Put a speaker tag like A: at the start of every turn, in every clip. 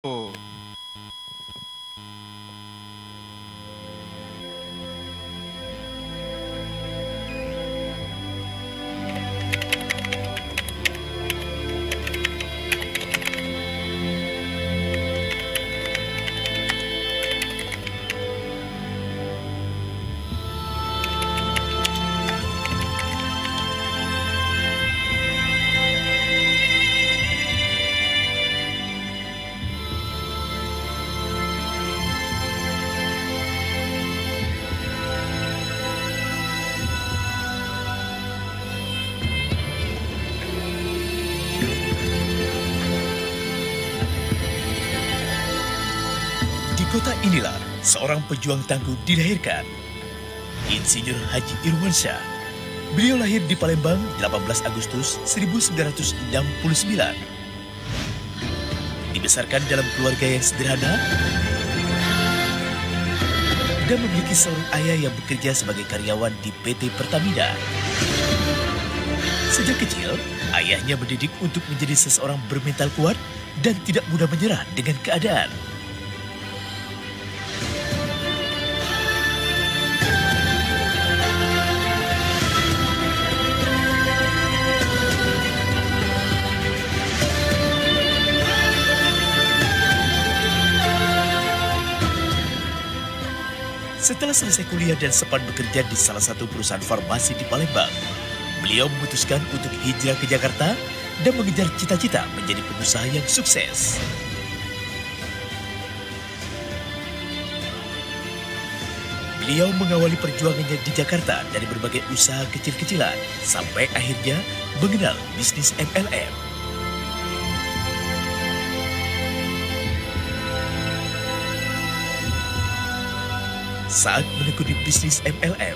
A: Oh.
B: Di kota inilah seorang pejuang tangguh dilahirkan, Insinyur Haji Irwansyah. Beliau lahir di Palembang 18 Agustus 1969. Dibesarkan dalam keluarga yang sederhana dan memiliki seorang ayah yang bekerja sebagai karyawan di PT Pertamina. Sejak kecil, ayahnya mendidik untuk menjadi seseorang bermental kuat dan tidak mudah menyerah dengan keadaan. Setelah selesai kuliah dan sempat bekerja di salah satu perusahaan farmasi di Palembang, beliau memutuskan untuk hijrah ke Jakarta dan mengejar cita-cita menjadi pengusaha yang sukses. Beliau mengawali perjuangannya di Jakarta dari berbagai usaha kecil-kecilan sampai akhirnya mengenal bisnis MLM. Saat menekuni bisnis MLM,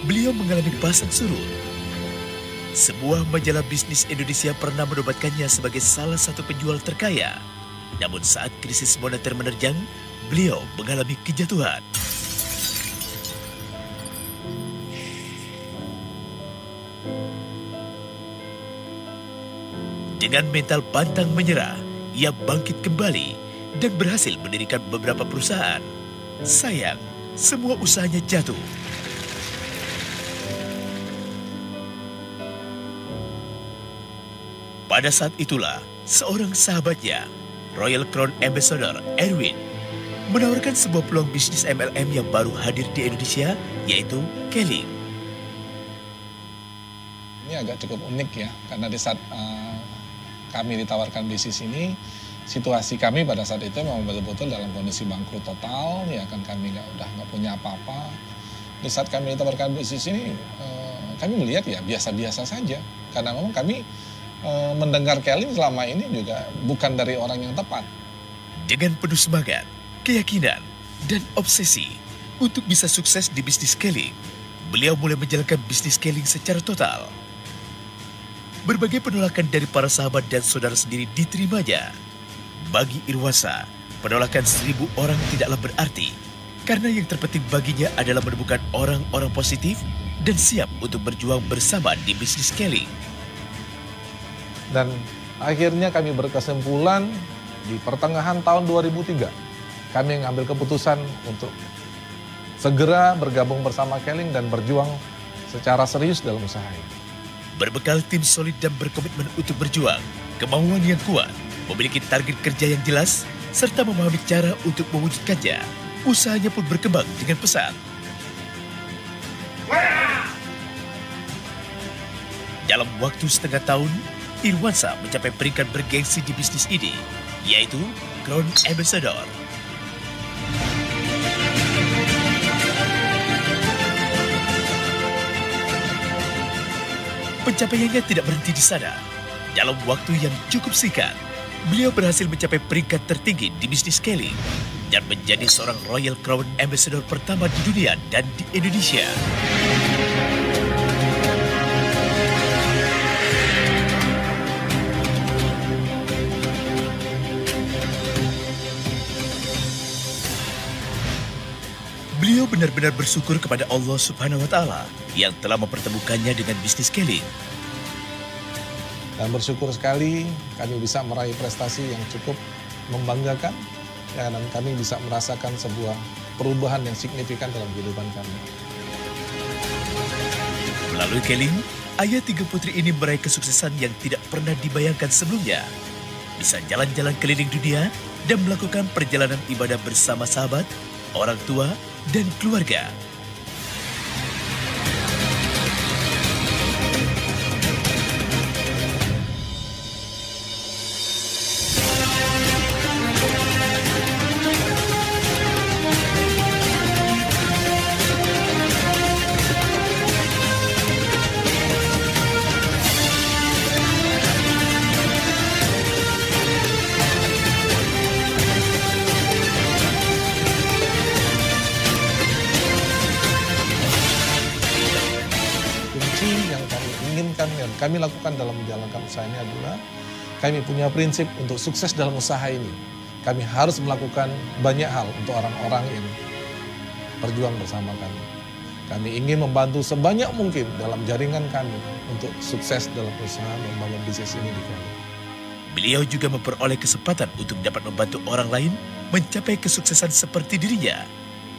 B: beliau mengalami pasang surut. Sebuah majalah bisnis Indonesia pernah menobatkannya sebagai salah satu penjual terkaya. Namun saat krisis moneter menerjang, beliau mengalami kejatuhan. Dengan mental pantang menyerah, ia bangkit kembali dan berhasil mendirikan beberapa perusahaan. Sayang, semua usahanya jatuh. Pada saat itulah, seorang sahabatnya, Royal Crown Ambassador Erwin, menawarkan sebuah peluang bisnis MLM yang baru hadir di Indonesia, yaitu Keling.
C: Ini agak cukup unik ya, karena di saat kami ditawarkan bisnis ini, situasi kami pada saat itu memang betul-betul dalam kondisi bangkrut total, ya kan kami udah nggak punya apa-apa. Di saat kami ditawarkan bisnis ini, kami melihat ya biasa-biasa saja, karena memang kami mendengar Keling selama ini juga bukan dari orang yang tepat.
B: Dengan penuh semangat, keyakinan, dan obsesi untuk bisa sukses di bisnis Keling, beliau mulai menjalankan bisnis Keling secara total. Berbagai penolakan dari para sahabat dan saudara sendiri diterimanya. Bagi Irwansyah, penolakan 1000 orang tidaklah berarti, karena yang terpenting baginya adalah menemukan orang-orang positif dan siap untuk berjuang bersama di bisnis Keling.
C: Dan akhirnya kami berkesimpulan di pertengahan tahun 2003, kami mengambil keputusan untuk segera bergabung bersama Keling dan berjuang secara serius dalam usaha ini.
B: Berbekal tim solid dan berkomitmen untuk berjuang, kemauan yang kuat, memiliki target kerja yang jelas, serta memahami cara untuk mewujudkannya, usahanya pun berkembang dengan pesat. Dalam waktu setengah tahun, Irwansyah mencapai peringkat bergengsi di bisnis ini, yaitu Crown Ambassador. Pencapaiannya tidak berhenti di sana. Dalam waktu yang cukup singkat, beliau berhasil mencapai peringkat tertinggi di bisnis Keling dan menjadi seorang Royal Crown Ambassador pertama di dunia dan di Indonesia. Beliau benar-benar bersyukur kepada Allah Subhanahu wa Ta'ala yang telah mempertemukannya dengan bisnis Keling.
C: Dan bersyukur sekali kami bisa meraih prestasi yang cukup membanggakan, ya, dan kami bisa merasakan sebuah perubahan yang signifikan dalam kehidupan kami.
B: Melalui Keling, ayah tiga putri ini meraih kesuksesan yang tidak pernah dibayangkan sebelumnya. Bisa jalan-jalan keliling dunia dan melakukan perjalanan ibadah bersama sahabat, orang tua, dan keluarga.
C: Yang kami inginkan, yang kami lakukan dalam menjalankan usaha ini adalah kami punya prinsip untuk sukses dalam usaha ini. Kami harus melakukan banyak hal untuk orang-orang yang berjuang bersama kami. Kami ingin membantu sebanyak mungkin dalam jaringan kami untuk sukses dalam usaha membangun bisnis ini di Keling.
B: Beliau juga memperoleh kesempatan untuk dapat membantu orang lain mencapai kesuksesan seperti dirinya.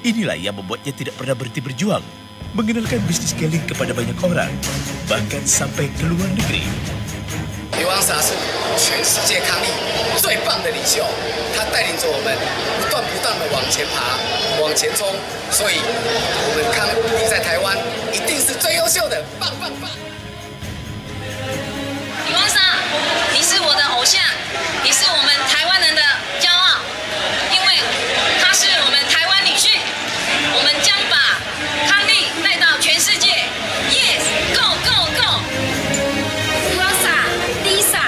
B: Inilah yang membuatnya tidak pernah berhenti berjuang, mengenalkan bisnis Keling kepada banyak orang, bahkan sampai ke luar negeri.
A: 李旺莎是全世界抗疫最棒的领袖，他带领着我们不断的往前爬、往前冲，所以我们抗疫在台湾一定是最优秀的，棒棒棒！
D: 李旺莎，你是我的偶像，你是我们台湾人的骄傲，因为他是我们台湾女婿，我们将把康利带到全世界。Yes, go go go！
E: 李旺莎、Lisa，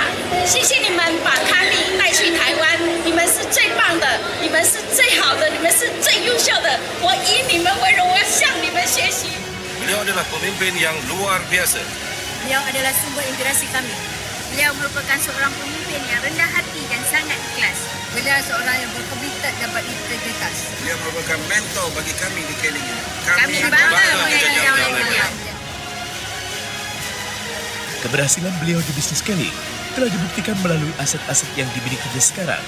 E: 谢谢你们把康利带去台湾，你们是最棒的，你们是最好的，你们是最优秀的，我以你们为荣，我要向你们学习。
F: Beliau adalah pemimpin yang luar biasa.
G: Beliau adalah sumber inspirasi kami. Beliau merupakan seorang pemimpin yang rendah hati dan sangat ikhlas. Beliau seorang yang berkomitmen dan berintegritas.
F: Dia merupakan mentor bagi kami di Keling ini.
G: Kami bangga mengenal beliau.
B: Keberhasilan beliau di bisnis Keling telah dibuktikan melalui aset-aset yang dimilikinya sekarang.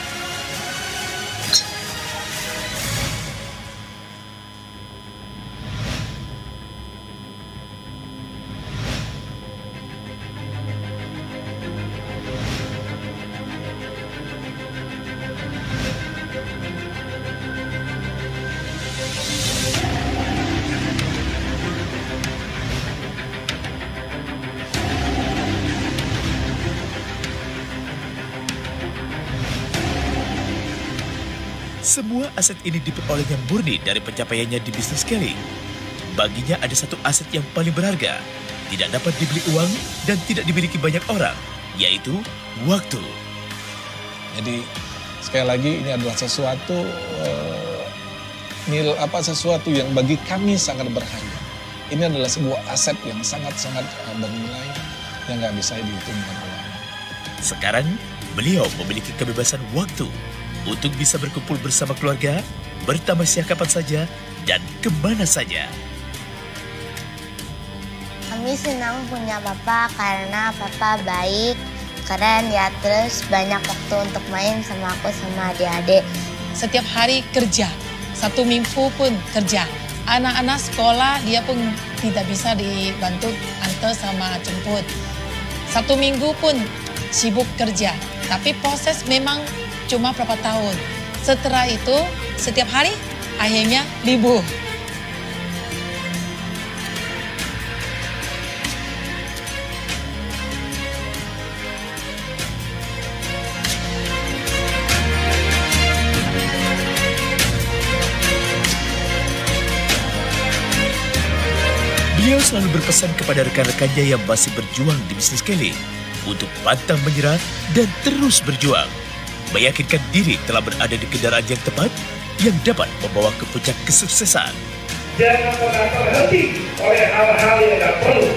B: Semua aset ini diperolehnya murni dari pencapaiannya di bisnis Keling. Baginya ada satu aset yang paling berharga, tidak dapat dibeli uang dan tidak dimiliki banyak orang, yaitu waktu.
C: Jadi sekali lagi ini adalah sesuatu sesuatu yang bagi kami sangat berharga. Ini adalah sebuah aset yang sangat-sangat bernilai yang nggak bisa dihitungkan uang.
B: Sekarang beliau memiliki kebebasan waktu untuk bisa berkumpul bersama keluarga, bertamasya kapan saja, dan kemana saja.
H: Kami senang punya Papa karena Papa baik, keren ya, terus banyak waktu untuk main sama aku sama adik-adik.
I: Setiap hari kerja, 1 minggu pun kerja. Anak-anak sekolah dia pun tidak bisa dibantu antar sama jemput. 1 minggu pun sibuk kerja, tapi proses memang cuma berapa tahun. Setelah itu, setiap hari akhirnya libur.
B: Beliau selalu berpesan kepada rekan-rekannya yang masih berjuang di bisnis Keling untuk pantang menyerah dan terus berjuang. Meyakinkan diri telah berada di kendaraan yang tepat yang dapat membawa ke puncak kesuksesan.
J: Jangan pernah terhenti oleh hal-hal yang tidak perlu.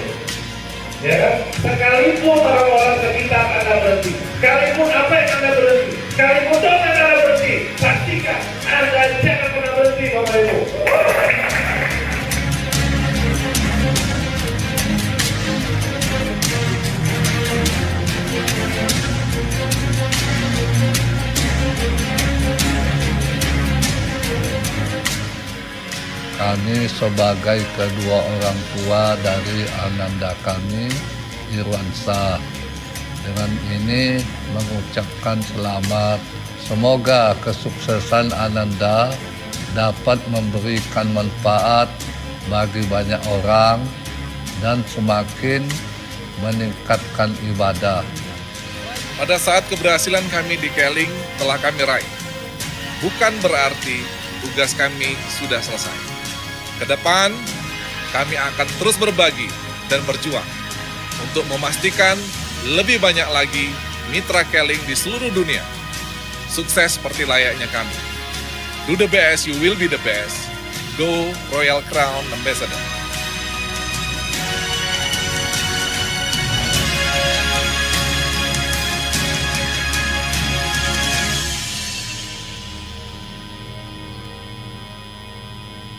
J: Ya kan? Sekalipun orang-orang sekitar Anda berhenti, sekalipun apa yang Anda berhenti, sekalipun dompet Anda berhenti, pastikan Anda jangan pernah berhenti, Bapak Ibu.
K: kami sebagai kedua orang tua dari Ananda kami, Irwansyah. Dengan ini mengucapkan selamat. Semoga kesuksesan Ananda dapat memberikan manfaat bagi banyak orang dan semakin meningkatkan ibadah.
C: Pada saat keberhasilan kami di Keling telah kami raih, bukan berarti tugas kami sudah selesai. Ke depan, kami akan terus berbagi dan berjuang untuk memastikan lebih banyak lagi mitra Keling di seluruh dunia sukses seperti layaknya kami. Do the best, you will be the best. Go Royal Crown Ambassador.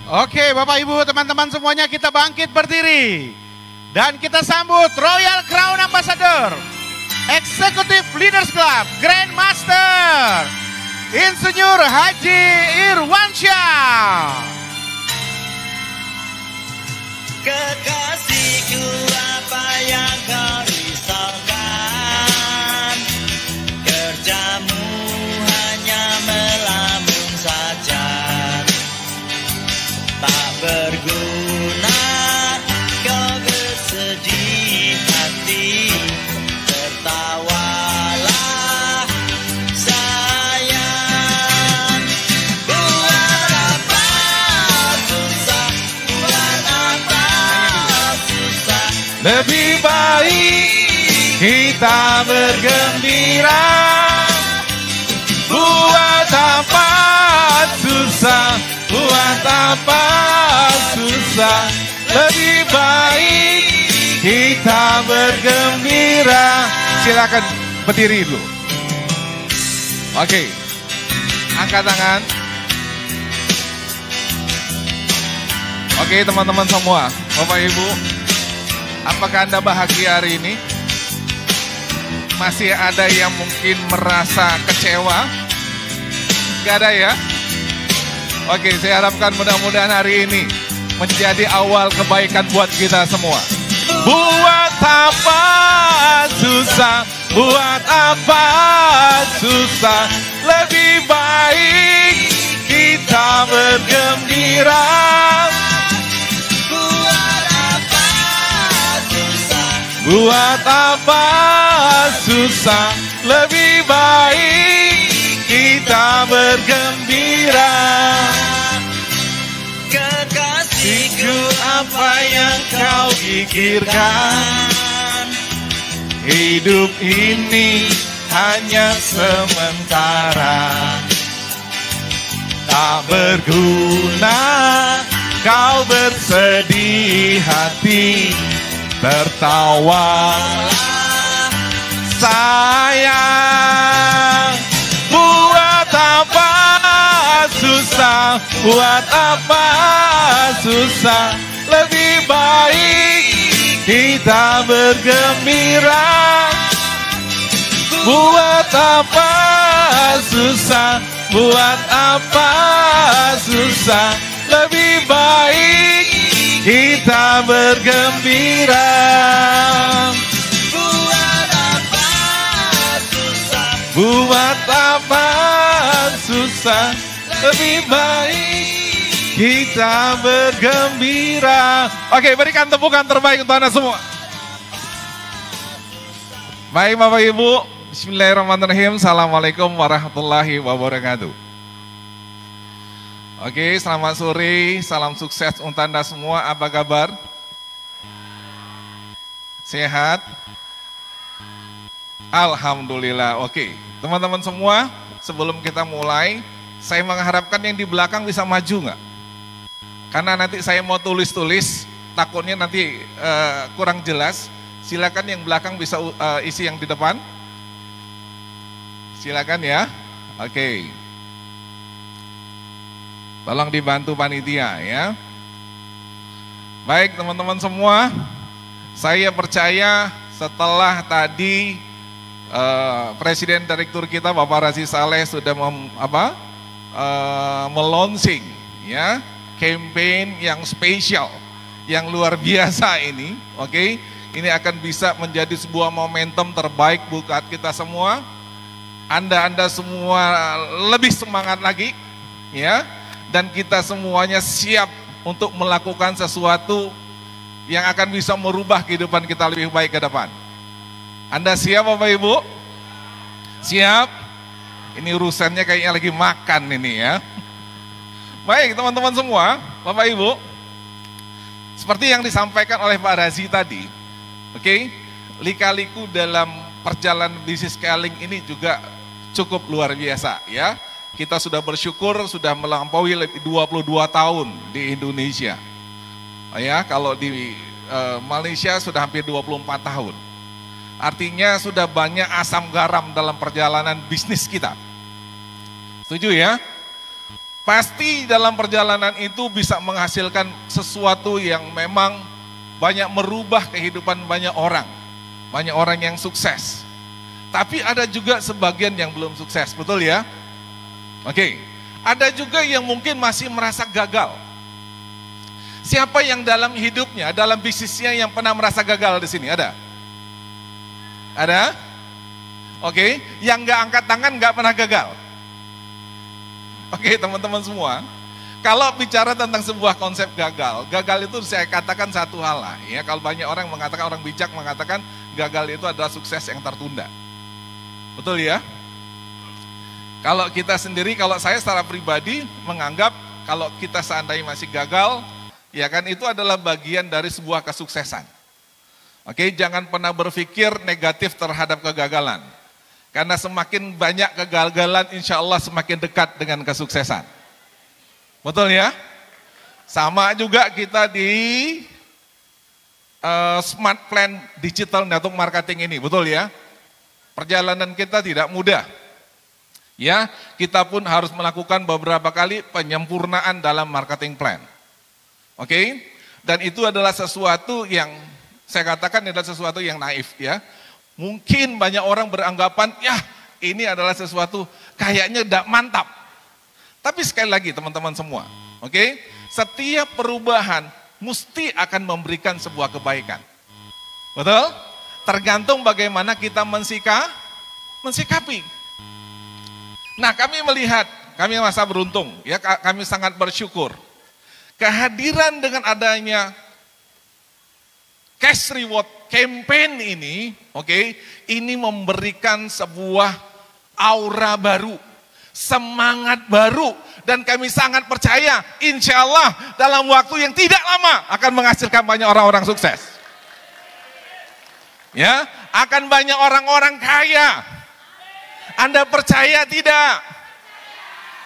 L: Oke, Bapak Ibu, teman-teman semuanya, kita bangkit berdiri. Dan kita sambut Royal Crown Ambassador, Executive Leaders Club, Grandmaster, Insinyur Haji Irwansyah.
M: Kekasihku, apa yang kau risaukan? Kerjamu hanya melamun saja, tak berguna kau bersedih hati. Tertawalah sayang, buat apa susah, buat apa susah.
L: Lebih baik kita bergembira. Buat apa susah, buat apa susah. Lebih baik kita bergembira. Silakan berdiri dulu. Oke, angkat tangan. Oke, teman-teman semua, Bapak Ibu, apakah Anda bahagia hari ini? Masih ada yang mungkin merasa kecewa? Gak ada ya? Oke, saya harapkan mudah-mudahan hari ini menjadi awal kebaikan buat kita semua. Buat apa susah, buat apa susah. Lebih baik kita bergembira.
M: Buat apa susah,
L: buat apa susah. Lebih baik kita bergembira. Kekasihku, apa yang kau pikirkan? Hidup ini hanya sementara, tak berguna kau bersedih hati. Tertawalah sayang, buat apa susah, buat apa susah. Lebih baik kita bergembira. Buat apa susah, buat apa susah. Lebih baik kita bergembira.
M: buat apa susah,
L: Buat apa susah. Lebih baik kita bergembira. Oke, berikan tepukan terbaik untuk Anda semua. Baik Bapak Ibu, bismillahirrahmanirrahim. Assalamualaikum warahmatullahi wabarakatuh. Oke, selamat sore, salam sukses untuk Anda semua. Apa kabar? Sehat? Alhamdulillah. Oke, teman-teman semua, sebelum kita mulai, saya mengharapkan yang di belakang bisa maju nggak? Karena nanti saya mau tulis-tulis, takutnya nanti kurang jelas. Silakan yang belakang bisa isi yang di depan. Silakan ya. Oke. Tolong dibantu panitia ya. Baik teman-teman semua, saya percaya setelah tadi Presiden Direktur kita Bapak Razi Saleh sudah melonsing ya campaign yang spesial, yang luar biasa ini, oke? Ini akan bisa menjadi sebuah momentum terbaik buat kita semua. Anda semua lebih semangat lagi, ya. Dan kita semuanya siap untuk melakukan sesuatu yang akan bisa merubah kehidupan kita lebih baik ke depan. Anda siap Bapak Ibu? Siap? Ini urusannya kayaknya lagi makan ini ya. Baik teman-teman semua, Bapak Ibu, seperti yang disampaikan oleh Pak Razi tadi, oke, lika-liku dalam perjalanan bisnis scaling ini juga cukup luar biasa ya. Kita sudah bersyukur sudah melampaui 22 tahun di Indonesia. Ya, kalau di Malaysia sudah hampir 24 tahun. Artinya sudah banyak asam garam dalam perjalanan bisnis kita. Setuju ya? Pasti dalam perjalanan itu bisa menghasilkan sesuatu yang memang banyak merubah kehidupan banyak orang. Banyak orang yang sukses. Tapi ada juga sebagian yang belum sukses, betul ya? Oke, ada juga yang mungkin masih merasa gagal. Siapa yang dalam hidupnya, dalam bisnisnya yang pernah merasa gagal di sini? Ada? Ada? Oke, yang nggak angkat tangan nggak pernah gagal. Oke, teman-teman semua, kalau bicara tentang sebuah konsep gagal, gagal itu saya katakan satu hal lah, ya. Kalau banyak orang mengatakan, orang bijak mengatakan gagal itu adalah sukses yang tertunda. Betul ya? Kalau kita sendiri, kalau saya secara pribadi menganggap kalau kita seandainya masih gagal, ya kan itu adalah bagian dari sebuah kesuksesan. Oke, jangan pernah berpikir negatif terhadap kegagalan. Karena semakin banyak kegagalan, insya Allah semakin dekat dengan kesuksesan. Betul ya? Sama juga kita di Smart Plan Digital Network Marketing ini, betul ya? Perjalanan kita tidak mudah. Ya, kita pun harus melakukan beberapa kali penyempurnaan dalam marketing plan. Oke? Dan itu adalah sesuatu yang saya katakan adalah sesuatu yang naif ya. Mungkin banyak orang beranggapan, ya ini adalah sesuatu kayaknya tidak mantap. Tapi sekali lagi teman-teman semua, oke? Setiap perubahan mesti akan memberikan sebuah kebaikan. Betul? Tergantung bagaimana kita mensikapi. Nah kami melihat, kami masa beruntung, ya kami sangat bersyukur. Kehadiran dengan adanya cash reward campaign ini, oke, ini memberikan sebuah aura baru, semangat baru, dan kami sangat percaya, insya Allah dalam waktu yang tidak lama akan menghasilkan banyak orang-orang sukses. Ya, akan banyak orang-orang kaya. Anda percaya tidak?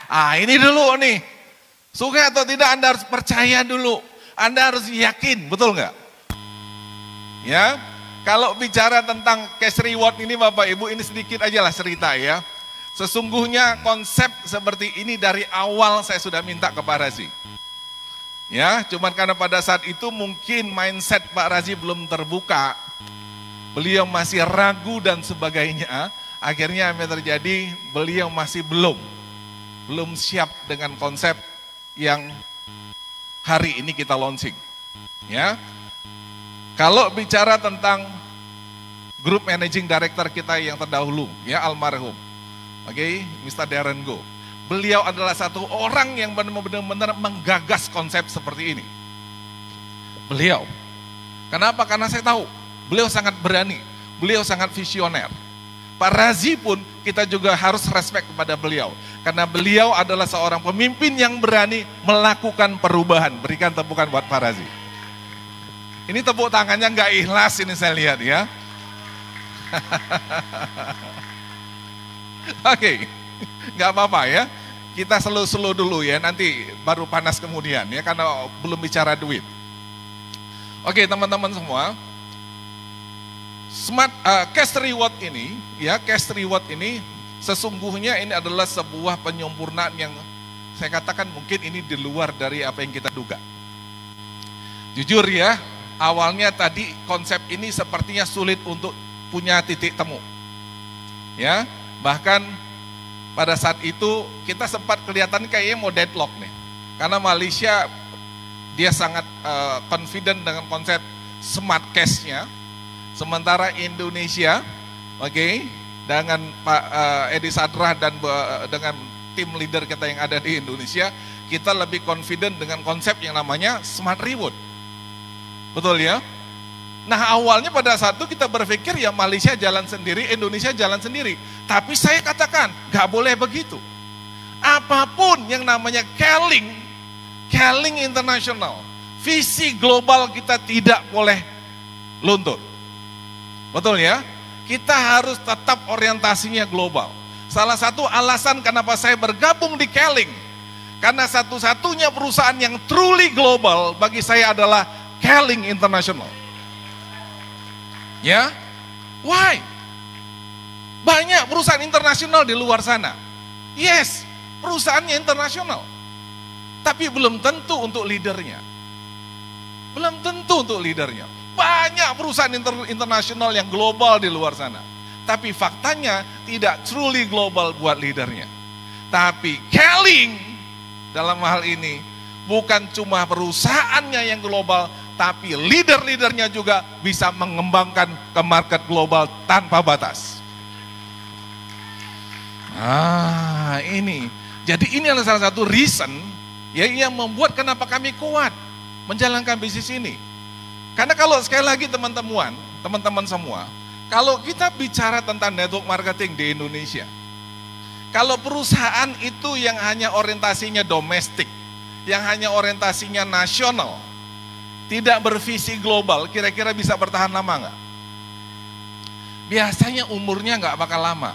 L: Ah, ini dulu nih, suka atau tidak Anda harus percaya dulu, Anda harus yakin, betul nggak? Ya, kalau bicara tentang cash reward ini Bapak Ibu, ini sedikit aja lah cerita ya. Sesungguhnya konsep seperti ini dari awal saya sudah minta ke Pak Razi. Ya, cuman karena pada saat itu mungkin mindset Pak Razi belum terbuka. Beliau masih ragu dan sebagainya. Akhirnya yang terjadi beliau masih belum siap dengan konsep yang hari ini kita launching. Ya. Kalau bicara tentang grup managing director kita yang terdahulu, ya almarhum, oke, Mr. Darren Go. Beliau adalah satu orang yang benar-benar menggagas konsep seperti ini. Beliau, kenapa? Karena saya tahu, beliau sangat berani, beliau sangat visioner. Pak Razi pun kita juga harus respect kepada beliau. Karena beliau adalah seorang pemimpin yang berani melakukan perubahan. Berikan tepukan buat Pak Razi. Ini tepuk tangannya nggak ikhlas ini saya lihat ya. Oke, nggak apa-apa ya. Kita slow-slow dulu ya, nanti baru panas kemudian ya, karena belum bicara duit. Oke teman-teman semua, cash reward ini, ya cash reward ini sesungguhnya ini adalah sebuah penyempurnaan yang saya katakan mungkin ini di luar dari apa yang kita duga. Jujur ya, awalnya tadi konsep ini sepertinya sulit untuk punya titik temu. Ya, bahkan pada saat itu kita sempat kelihatan kayaknya mau deadlock nih. Karena Malaysia dia sangat confident dengan konsep smart cash-nya. Sementara Indonesia, dengan Pak Edi Sadra dan dengan tim leader kita yang ada di Indonesia, kita lebih confident dengan konsep yang namanya smart reward. Betul ya? Nah awalnya pada saat itu kita berpikir ya Malaysia jalan sendiri, Indonesia jalan sendiri. Tapi saya katakan, gak boleh begitu. Apapun yang namanya Keling internasional, visi global kita tidak boleh luntur. Betul ya? Kita harus tetap orientasinya global. Salah satu alasan kenapa saya bergabung di Keling, karena satu-satunya perusahaan yang truly global bagi saya adalah Keling International. Ya, why? Banyak perusahaan internasional di luar sana. Yes, perusahaannya internasional. Tapi belum tentu untuk leadernya. Belum tentu untuk leadernya. Banyak perusahaan internasional yang global di luar sana. Tapi faktanya tidak truly global buat leadernya. Tapi Keling dalam hal ini bukan cuma perusahaannya yang global, tapi leader-leadernya juga bisa mengembangkan ke market global tanpa batas. Ini. Jadi ini adalah salah satu reason ya, yang membuat kenapa kami kuat menjalankan bisnis ini. Karena kalau sekali lagi teman-teman semua, kalau kita bicara tentang network marketing di Indonesia, kalau perusahaan itu yang hanya orientasinya domestik, yang hanya orientasinya nasional, tidak bervisi global, kira-kira bisa bertahan lama nggak? Biasanya umurnya nggak bakal lama.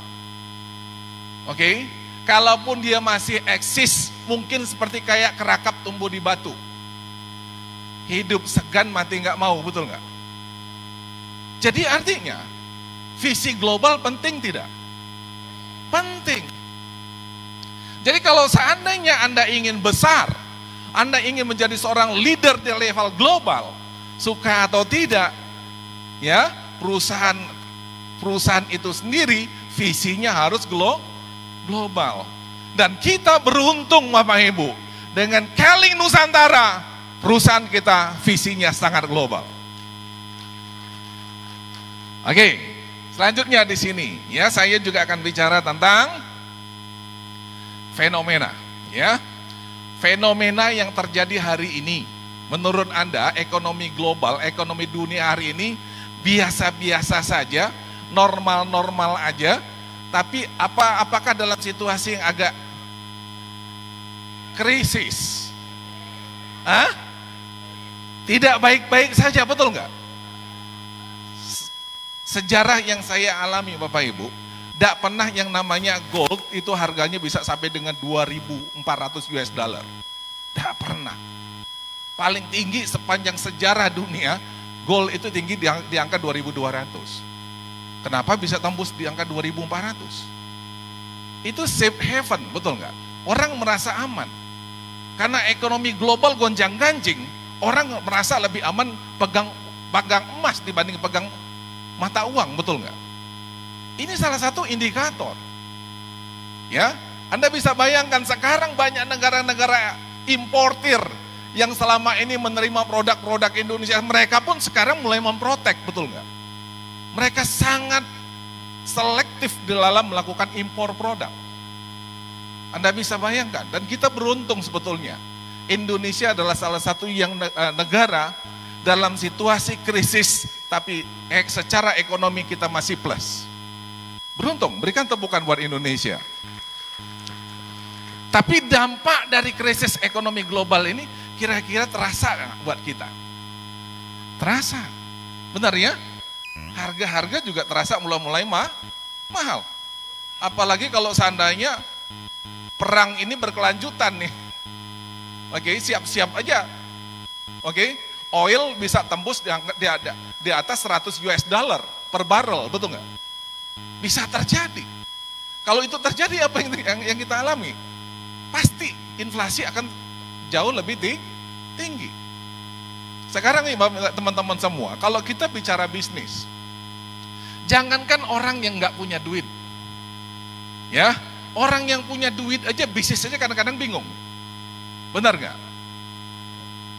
L: Oke? Kalaupun dia masih eksis, mungkin seperti kayak kerakap tumbuh di batu. Hidup segan, mati nggak mau, betul nggak? Jadi artinya, visi global penting tidak? Penting. Jadi kalau seandainya Anda ingin besar, Anda ingin menjadi seorang leader di level global, suka atau tidak, ya perusahaan itu sendiri visinya harus global. Dan kita beruntung Bapak Ibu, dengan Keling Nusantara, perusahaan kita visinya sangat global. Oke, selanjutnya di sini, ya saya juga akan bicara tentang fenomena, ya. Fenomena yang terjadi hari ini, menurut Anda ekonomi global, ekonomi dunia hari ini biasa-biasa saja, normal-normal aja, tapi apakah dalam situasi yang agak krisis? Tidak baik-baik saja, betul nggak? Sejarah yang saya alami Bapak Ibu, tidak pernah yang namanya gold itu harganya bisa sampai dengan 2.400 US dollar. Tidak pernah. Paling tinggi sepanjang sejarah dunia, gold itu tinggi di angka 2.200. Kenapa bisa tembus di angka 2.400? Itu safe haven, betul nggak? Orang merasa aman. Karena ekonomi global gonjang-ganjing, orang merasa lebih aman pegang emas dibanding pegang mata uang, betul nggak? Ini salah satu indikator. Ya, Anda bisa bayangkan sekarang banyak negara-negara importir yang selama ini menerima produk-produk Indonesia, mereka pun sekarang mulai memprotek, betul nggak? Mereka sangat selektif dalam melakukan impor produk. Anda bisa bayangkan, dan kita beruntung sebetulnya. Indonesia adalah salah satu yang negara dalam situasi krisis, tapi secara ekonomi kita masih plus. Beruntung, berikan tepukan buat Indonesia. Tapi dampak dari krisis ekonomi global ini kira-kira terasa nggak buat kita? Terasa, benar ya? Harga-harga juga terasa mulai mahal. Apalagi kalau seandainya perang ini berkelanjutan nih. Oke, siap-siap aja. Oke, oil bisa tembus di atas 100 US dollar per barrel, betul nggak? Bisa terjadi. Kalau itu terjadi, apa yang kita alami? Pasti inflasi akan jauh lebih tinggi. Sekarang nih teman-teman semua, kalau kita bicara bisnis, jangankan orang yang nggak punya duit, ya, orang yang punya duit aja bisnis aja kadang-kadang bingung, benar nggak?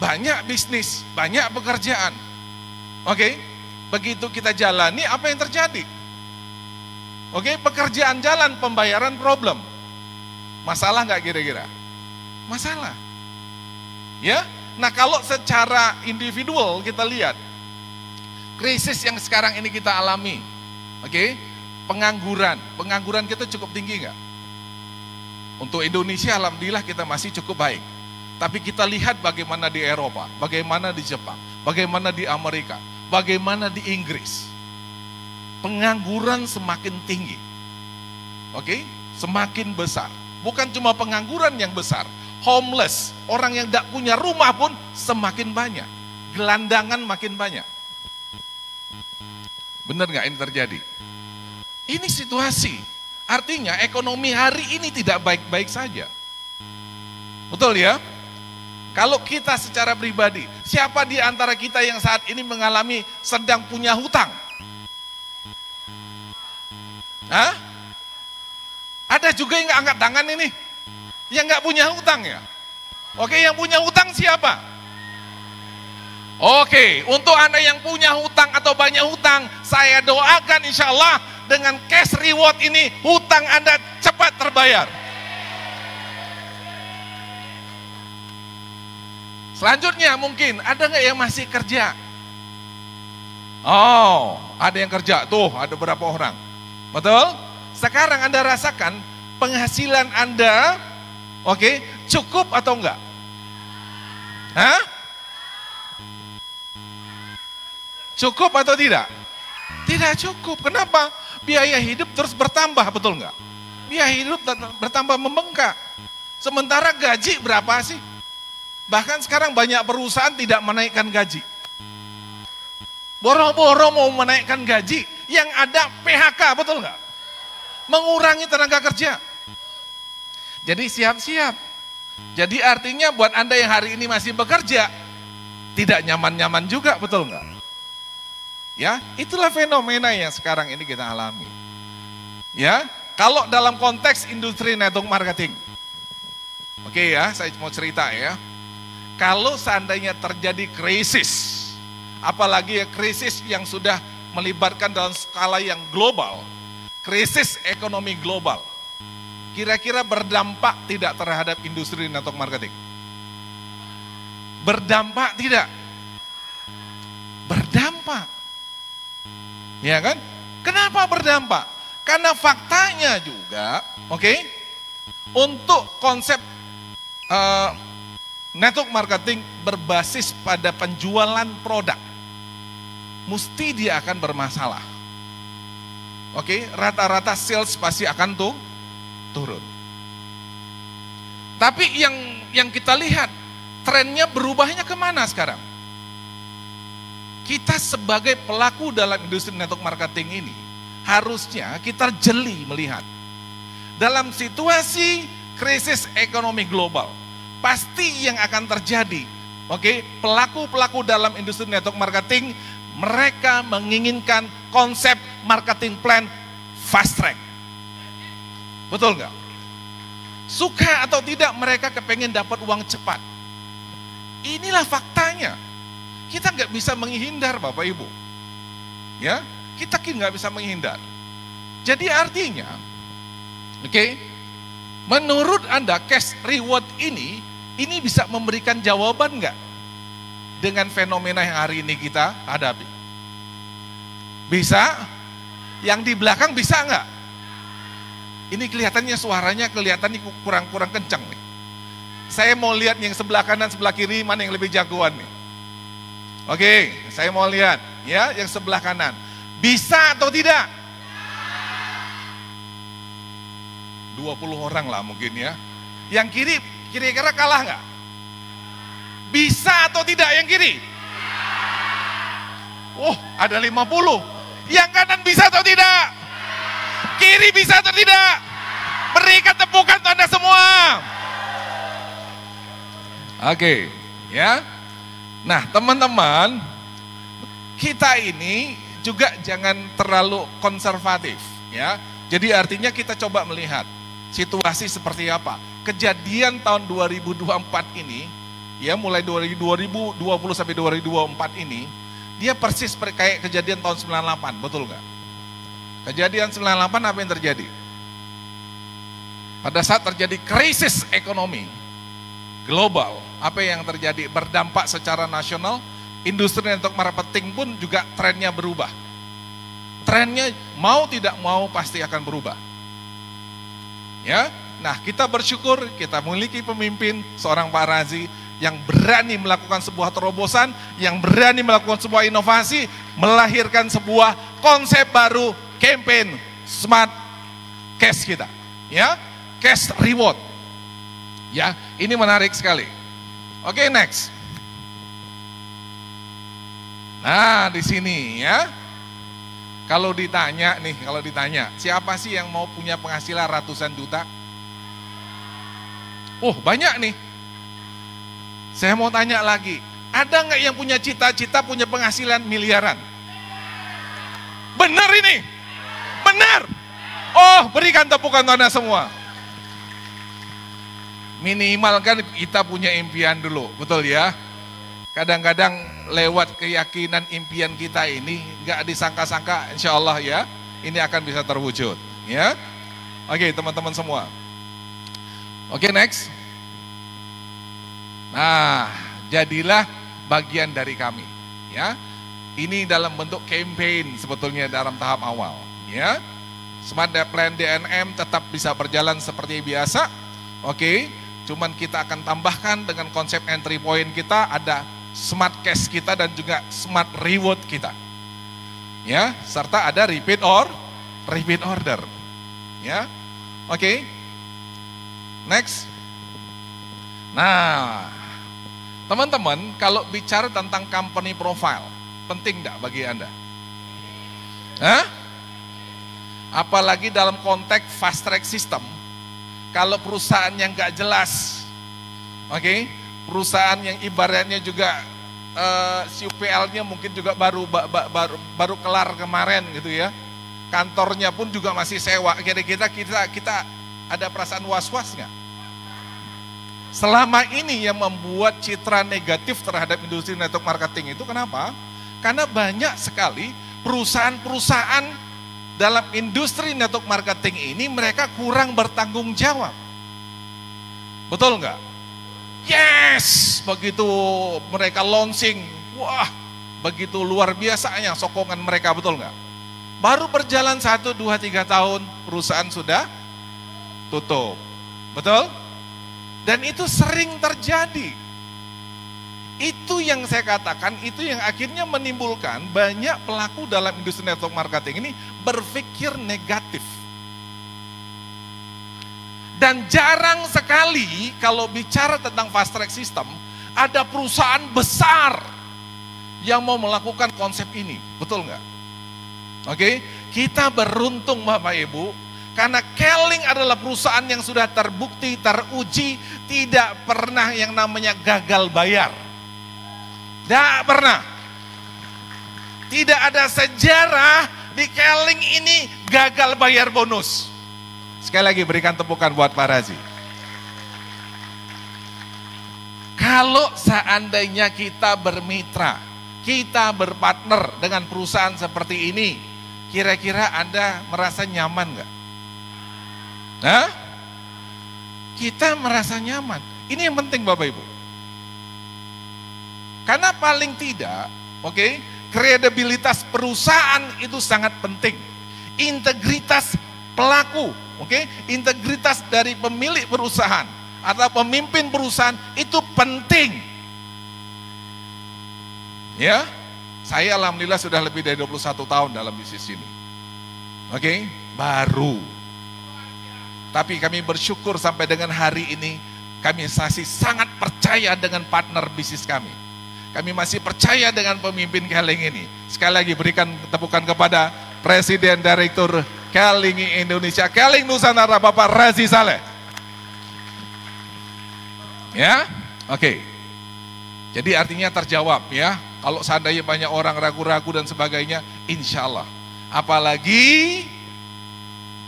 L: banyak bisnis, banyak pekerjaan. Oke, begitu kita jalani, apa yang terjadi? Oke, pekerjaan jalan, pembayaran problem. Masalah nggak kira-kira? Masalah. Ya, nah kalau secara individual kita lihat, krisis yang sekarang ini kita alami, oke, pengangguran kita cukup tinggi nggak? Untuk Indonesia, alhamdulillah kita masih cukup baik. Tapi kita lihat bagaimana di Eropa, bagaimana di Jepang, bagaimana di Amerika, bagaimana di Inggris. Pengangguran semakin tinggi. Oke, semakin besar. Bukan cuma pengangguran yang besar, homeless, orang yang tidak punya rumah pun semakin banyak. Gelandangan makin banyak. Benar nggak ini terjadi? Ini situasi. Artinya ekonomi hari ini tidak baik-baik saja. Betul ya? Kalau kita secara pribadi, siapa di antara kita yang saat ini mengalami sedang punya hutang? Hah? Ada juga yang nggak angkat tangan ini, yang nggak punya hutang ya? Oke, yang punya hutang siapa? Oke, untuk Anda yang punya hutang atau banyak hutang, saya doakan insya Allah dengan cash reward ini, hutang Anda cepat terbayar. Selanjutnya mungkin, ada nggak yang masih kerja? Oh, ada yang kerja, tuh ada berapa orang. Betul? Sekarang Anda rasakan penghasilan Anda, oke, cukup atau enggak? Hah? Cukup atau tidak? Tidak cukup. Kenapa? Biaya hidup terus bertambah, betul enggak? Biaya hidup bertambah membengkak. Sementara gaji berapa sih? Bahkan sekarang banyak perusahaan tidak menaikkan gaji. Boro-boro mau menaikkan gaji, yang ada PHK, betul nggak? Mengurangi tenaga kerja. Jadi siap-siap. Jadi artinya buat Anda yang hari ini masih bekerja, tidak nyaman-nyaman juga, betul nggak? Ya, itulah fenomena yang sekarang ini kita alami. Ya, kalau dalam konteks industri network marketing, oke ya, saya mau cerita ya. Kalau seandainya terjadi krisis, apalagi ya krisis yang sudah melibatkan dalam skala yang global, krisis ekonomi global, kira-kira berdampak tidak terhadap industri network marketing? Berdampak tidak? Berdampak. Ya kan? Kenapa berdampak? Karena faktanya juga, oke, untuk konsep network marketing berbasis pada penjualan produk, mesti dia akan bermasalah. Oke, rata-rata sales pasti akan turun. Tapi yang kita lihat, trennya berubahnya kemana sekarang? Kita sebagai pelaku dalam industri network marketing ini, harusnya kita jeli melihat. Dalam situasi krisis ekonomi global, pasti yang akan terjadi, oke, pelaku-pelaku dalam industri network marketing, mereka menginginkan konsep marketing plan fast track. Betul nggak? Suka atau tidak mereka kepengen dapat uang cepat. Inilah faktanya. Kita nggak bisa menghindar, Bapak Ibu. Ya, kita nggak bisa menghindar. Jadi artinya, oke, menurut Anda cash reward ini bisa memberikan jawaban nggak dengan fenomena yang hari ini kita hadapi? Bisa? Yang di belakang bisa nggak? Ini kelihatannya suaranya kelihatannya kurang kencang nih. Saya mau lihat yang sebelah kanan, sebelah kiri, mana yang lebih jagoan nih. Oke, saya mau lihat ya yang sebelah kanan. Bisa atau tidak? 20 orang lah mungkin ya. Yang kiri kira-kira kalah nggak? Bisa atau tidak yang kiri? Oh, ada 50. Yang kanan bisa atau tidak? Kiri bisa atau tidak? Berikan tepukan untuk Anda semua. Oke, ya. Nah, teman-teman, kita ini juga jangan terlalu konservatif, ya. Jadi artinya kita coba melihat situasi seperti apa. Kejadian tahun 2024 ini ya mulai 2020 sampai 2024 ini, dia persis kayak kejadian tahun 98, betul nggak? Kejadian 98 apa yang terjadi? Pada saat terjadi krisis ekonomi global, apa yang terjadi? Berdampak secara nasional, industri network marketing pun juga trennya berubah. Trennya mau tidak mau pasti akan berubah. Ya, nah kita bersyukur kita memiliki pemimpin seorang Pak Razi yang berani melakukan sebuah terobosan, yang berani melakukan sebuah inovasi, melahirkan sebuah konsep baru, campaign Smart Cash kita. Ya, Cash Reward. Ya, ini menarik sekali. Oke, next. Nah, di sini ya. Kalau ditanya, siapa sih yang mau punya penghasilan ratusan juta? Oh, banyak nih. Saya mau tanya lagi, ada nggak yang punya cita-cita punya penghasilan miliaran? Benar ini? Benar. Oh, berikan tepukan tangan semua. Minimal kan kita punya impian dulu, betul ya? Kadang-kadang lewat keyakinan impian kita ini nggak disangka-sangka, insya Allah ya, ini akan bisa terwujud, ya. Oke, teman-teman semua. Oke, next. Nah, jadilah bagian dari kami, ya. Ini dalam bentuk campaign sebetulnya dalam tahap awal, ya. Smart Plan DNM tetap bisa berjalan seperti biasa, oke. Cuman kita akan tambahkan dengan konsep entry point kita ada Smart Cash kita dan juga Smart Reward kita, ya, serta ada repeat order, ya, oke. Next. Nah, teman-teman, kalau bicara tentang company profile, penting enggak bagi Anda? Hah? Apalagi dalam konteks fast track system, kalau perusahaan yang enggak jelas, oke, perusahaan yang ibaratnya juga CUPL-nya mungkin juga baru kelar kemarin gitu ya, kantornya pun juga masih sewa, kira-kira kita ada perasaan was-was nggak? Selama ini yang membuat citra negatif terhadap industri network marketing itu kenapa? Karena banyak sekali perusahaan-perusahaan dalam industri network marketing ini mereka kurang bertanggung jawab. Betul nggak? Yes, begitu mereka launching, wah, begitu luar biasanya sokongan mereka, betul nggak? Baru berjalan 1, 2, 3 tahun, perusahaan sudah tutup, betul? Dan itu sering terjadi. Itu yang saya katakan, itu yang akhirnya menimbulkan banyak pelaku dalam industri network marketing ini berpikir negatif. Dan jarang sekali kalau bicara tentang fast track system, ada perusahaan besar yang mau melakukan konsep ini, betul nggak? Oke, kita beruntung Bapak Ibu, karena Keling adalah perusahaan yang sudah terbukti, teruji, tidak pernah yang namanya gagal bayar. Tidak pernah. Tidak ada sejarah di Keling ini gagal bayar bonus. Sekali lagi berikan tepukan buat Pak Razi. Kalau seandainya kita bermitra, kita berpartner dengan perusahaan seperti ini, kira-kira Anda merasa nyaman nggak? Hah? Kita merasa nyaman. Ini yang penting Bapak Ibu. Karena paling tidak, oke, kredibilitas perusahaan itu sangat penting. Integritas pelaku, oke, integritas dari pemilik perusahaan atau pemimpin perusahaan itu penting. Ya, saya alhamdulillah sudah lebih dari 21 tahun dalam bisnis ini. Oke, baru. Tapi kami bersyukur sampai dengan hari ini kami masih sangat percaya dengan partner bisnis kami. Kami masih percaya dengan pemimpin Keling ini. Sekali lagi berikan tepukan kepada Presiden Direktur Keling Indonesia, Keling Nusantara, Bapak Razi Saleh. Ya, oke. Jadi artinya terjawab ya. Kalau seandainya banyak orang ragu-ragu dan sebagainya, insya Allah. Apalagi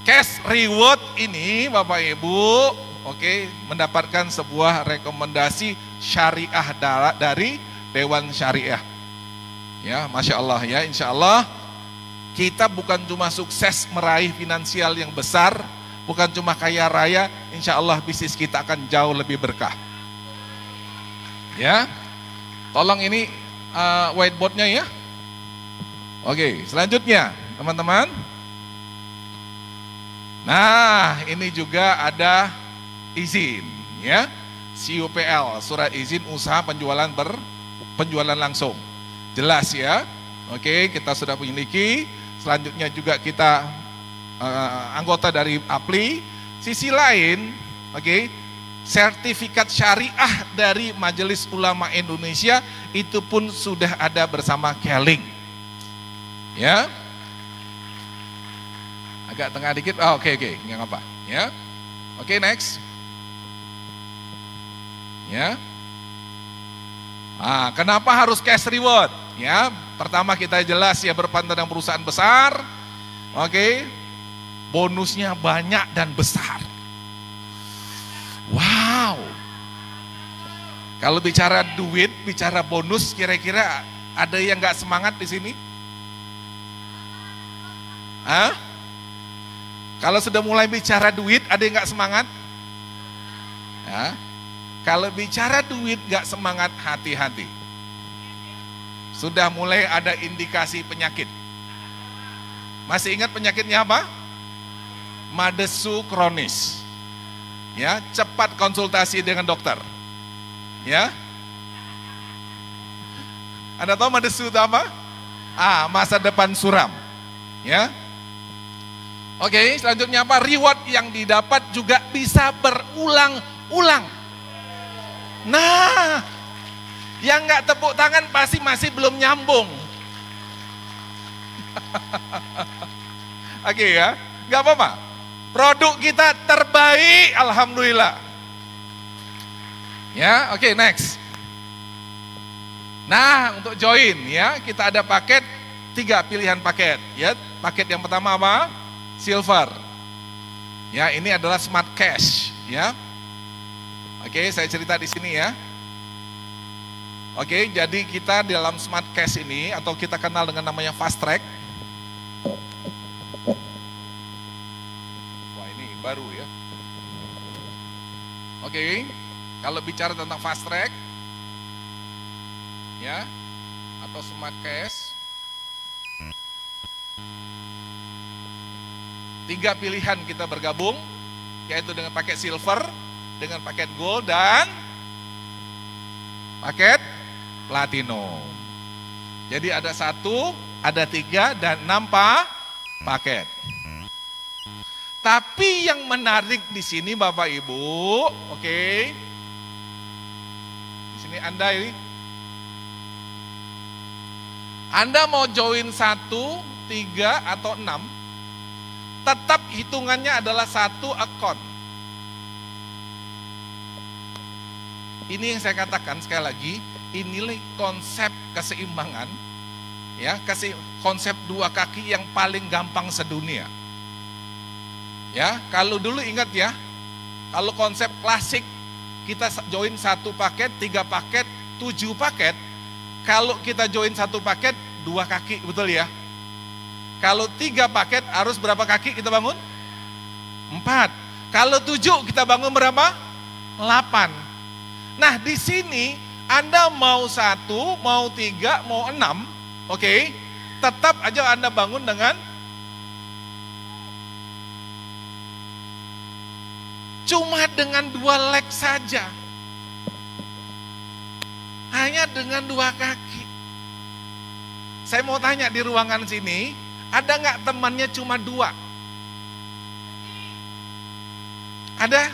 L: cash reward ini Bapak Ibu, oke, mendapatkan sebuah rekomendasi syariah dari Dewan Syariah. Ya, Masya Allah ya, insya Allah kita bukan cuma sukses meraih finansial yang besar, bukan cuma kaya raya, insya Allah bisnis kita akan jauh lebih berkah. Ya, tolong ini whiteboardnya ya. Oke, selanjutnya teman-teman. Nah, ini juga ada izin ya. CUPL, surat izin usaha penjualan langsung. Jelas ya. Oke, kita sudah memiliki. Selanjutnya juga kita anggota dari APLI. Sisi lain, oke, sertifikat syariah dari Majelis Ulama Indonesia itu pun sudah ada bersama Keling. Ya. Agak tengah dikit. Oh, oke, enggak apa. Ya. Oke, next. Ya. Kenapa harus cash reward? Ya, pertama kita jelas ya, berpantang dengan perusahaan besar. Oke. Bonusnya banyak dan besar. Wow. Kalau bicara duit, bicara bonus, kira-kira ada yang nggak semangat di sini? Kalau sudah mulai bicara duit, ada yang nggak semangat? Ya. Kalau bicara duit nggak semangat, hati-hati. Sudah mulai ada indikasi penyakit. Masih ingat penyakitnya apa? Madesu kronis. Ya, cepat konsultasi dengan dokter. Ya. Anda tahu madesu itu apa? Masa depan suram. Ya. Oke, selanjutnya apa? Reward yang didapat juga bisa berulang-ulang. Nah, yang nggak tepuk tangan pasti masih belum nyambung. Oke ya, nggak apa-apa. Produk kita terbaik, alhamdulillah. Ya, oke, next. Nah, untuk join ya, kita ada paket 3 pilihan paket. Ya, paket yang pertama apa? Silver. Ya, ini adalah Smart Cash. Ya. Oke, saya cerita di sini ya. Oke, jadi kita dalam Smart Cash ini, atau kita kenal dengan namanya Fast Track. Wah, ini baru ya. Oke, kalau bicara tentang Fast Track, ya, atau Smart Cash, 3 pilihan kita bergabung, yaitu dengan paket Silver, dengan paket Gold, dan paket Platinum. Jadi ada 1, ada 3, dan 6 paket. Tapi yang menarik di sini Bapak Ibu, oke. Di sini Anda mau join 1, 3, atau 6, tetap hitungannya adalah 1 akun. Ini yang saya katakan sekali lagi, inilah konsep keseimbangan, ya, konsep 2 kaki yang paling gampang sedunia. Ya, kalau dulu ingat ya, kalau konsep klasik kita join 1 paket, 3 paket, 7 paket. Kalau kita join 1 paket, 2 kaki, betul ya? Kalau 3 paket harus berapa kaki kita bangun? 4. Kalau 7 kita bangun berapa? 8. Nah, di sini Anda mau 1, mau 3, mau 6, oke, tetap aja Anda bangun dengan cuma dengan 2 leg saja. Hanya dengan 2 kaki. Saya mau tanya di ruangan sini, ada nggak temannya cuma 2? Ada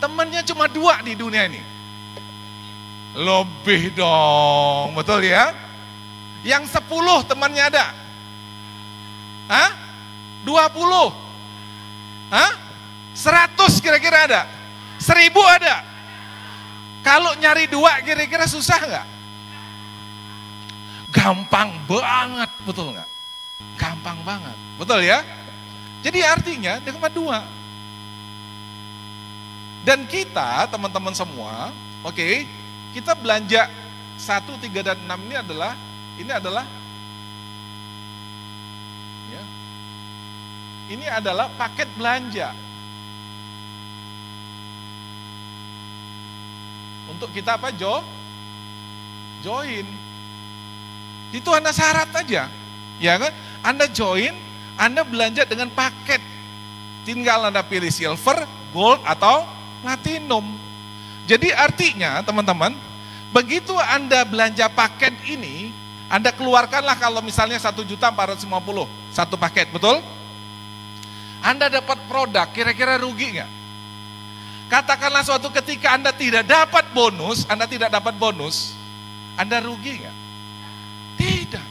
L: temannya cuma 2 di dunia ini? Lebih dong, betul ya? Yang 10 temannya ada? 20? 100 kira-kira ada? 1000 ada? Kalau nyari 2 kira-kira susah nggak? Gampang banget, betul nggak? Gampang banget, betul ya? Jadi artinya dia cuma 2. Dan kita, teman-teman semua, oke, kita belanja 1, 3, dan 6 ini adalah ya, ini adalah paket belanja. Untuk kita apa? Join. Itu Anda syarat aja, ya kan? Anda join, Anda belanja dengan paket. Tinggal Anda pilih silver, gold, atau platinum. Jadi artinya teman-teman, begitu Anda belanja paket ini, Anda keluarkanlah kalau misalnya 1.450 satu paket, betul? Anda dapat produk, kira-kira rugi nggak? Katakanlah suatu ketika Anda tidak dapat bonus, Anda rugi nggak? Tidak.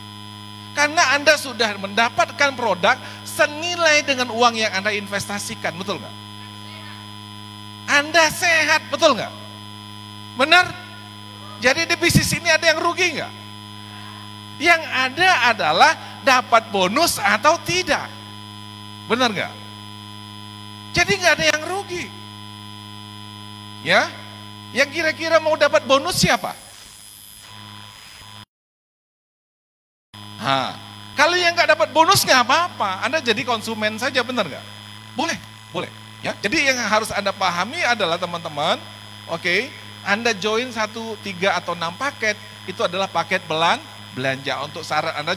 L: Karena Anda sudah mendapatkan produk senilai dengan uang yang Anda investasikan, betul nggak? Anda sehat, betul nggak? Benar? Jadi di bisnis ini ada yang rugi nggak? Yang ada adalah dapat bonus atau tidak. Benar nggak? Jadi nggak ada yang rugi. Ya, yang kira-kira mau dapat bonus siapa? Kalau yang nggak dapat bonus nggak apa-apa, Anda jadi konsumen saja, benar nggak? Boleh. Ya, jadi yang harus Anda pahami adalah teman-teman, oke, Anda join 1, 3, atau 6 paket, itu adalah paket belanja. Untuk syarat Anda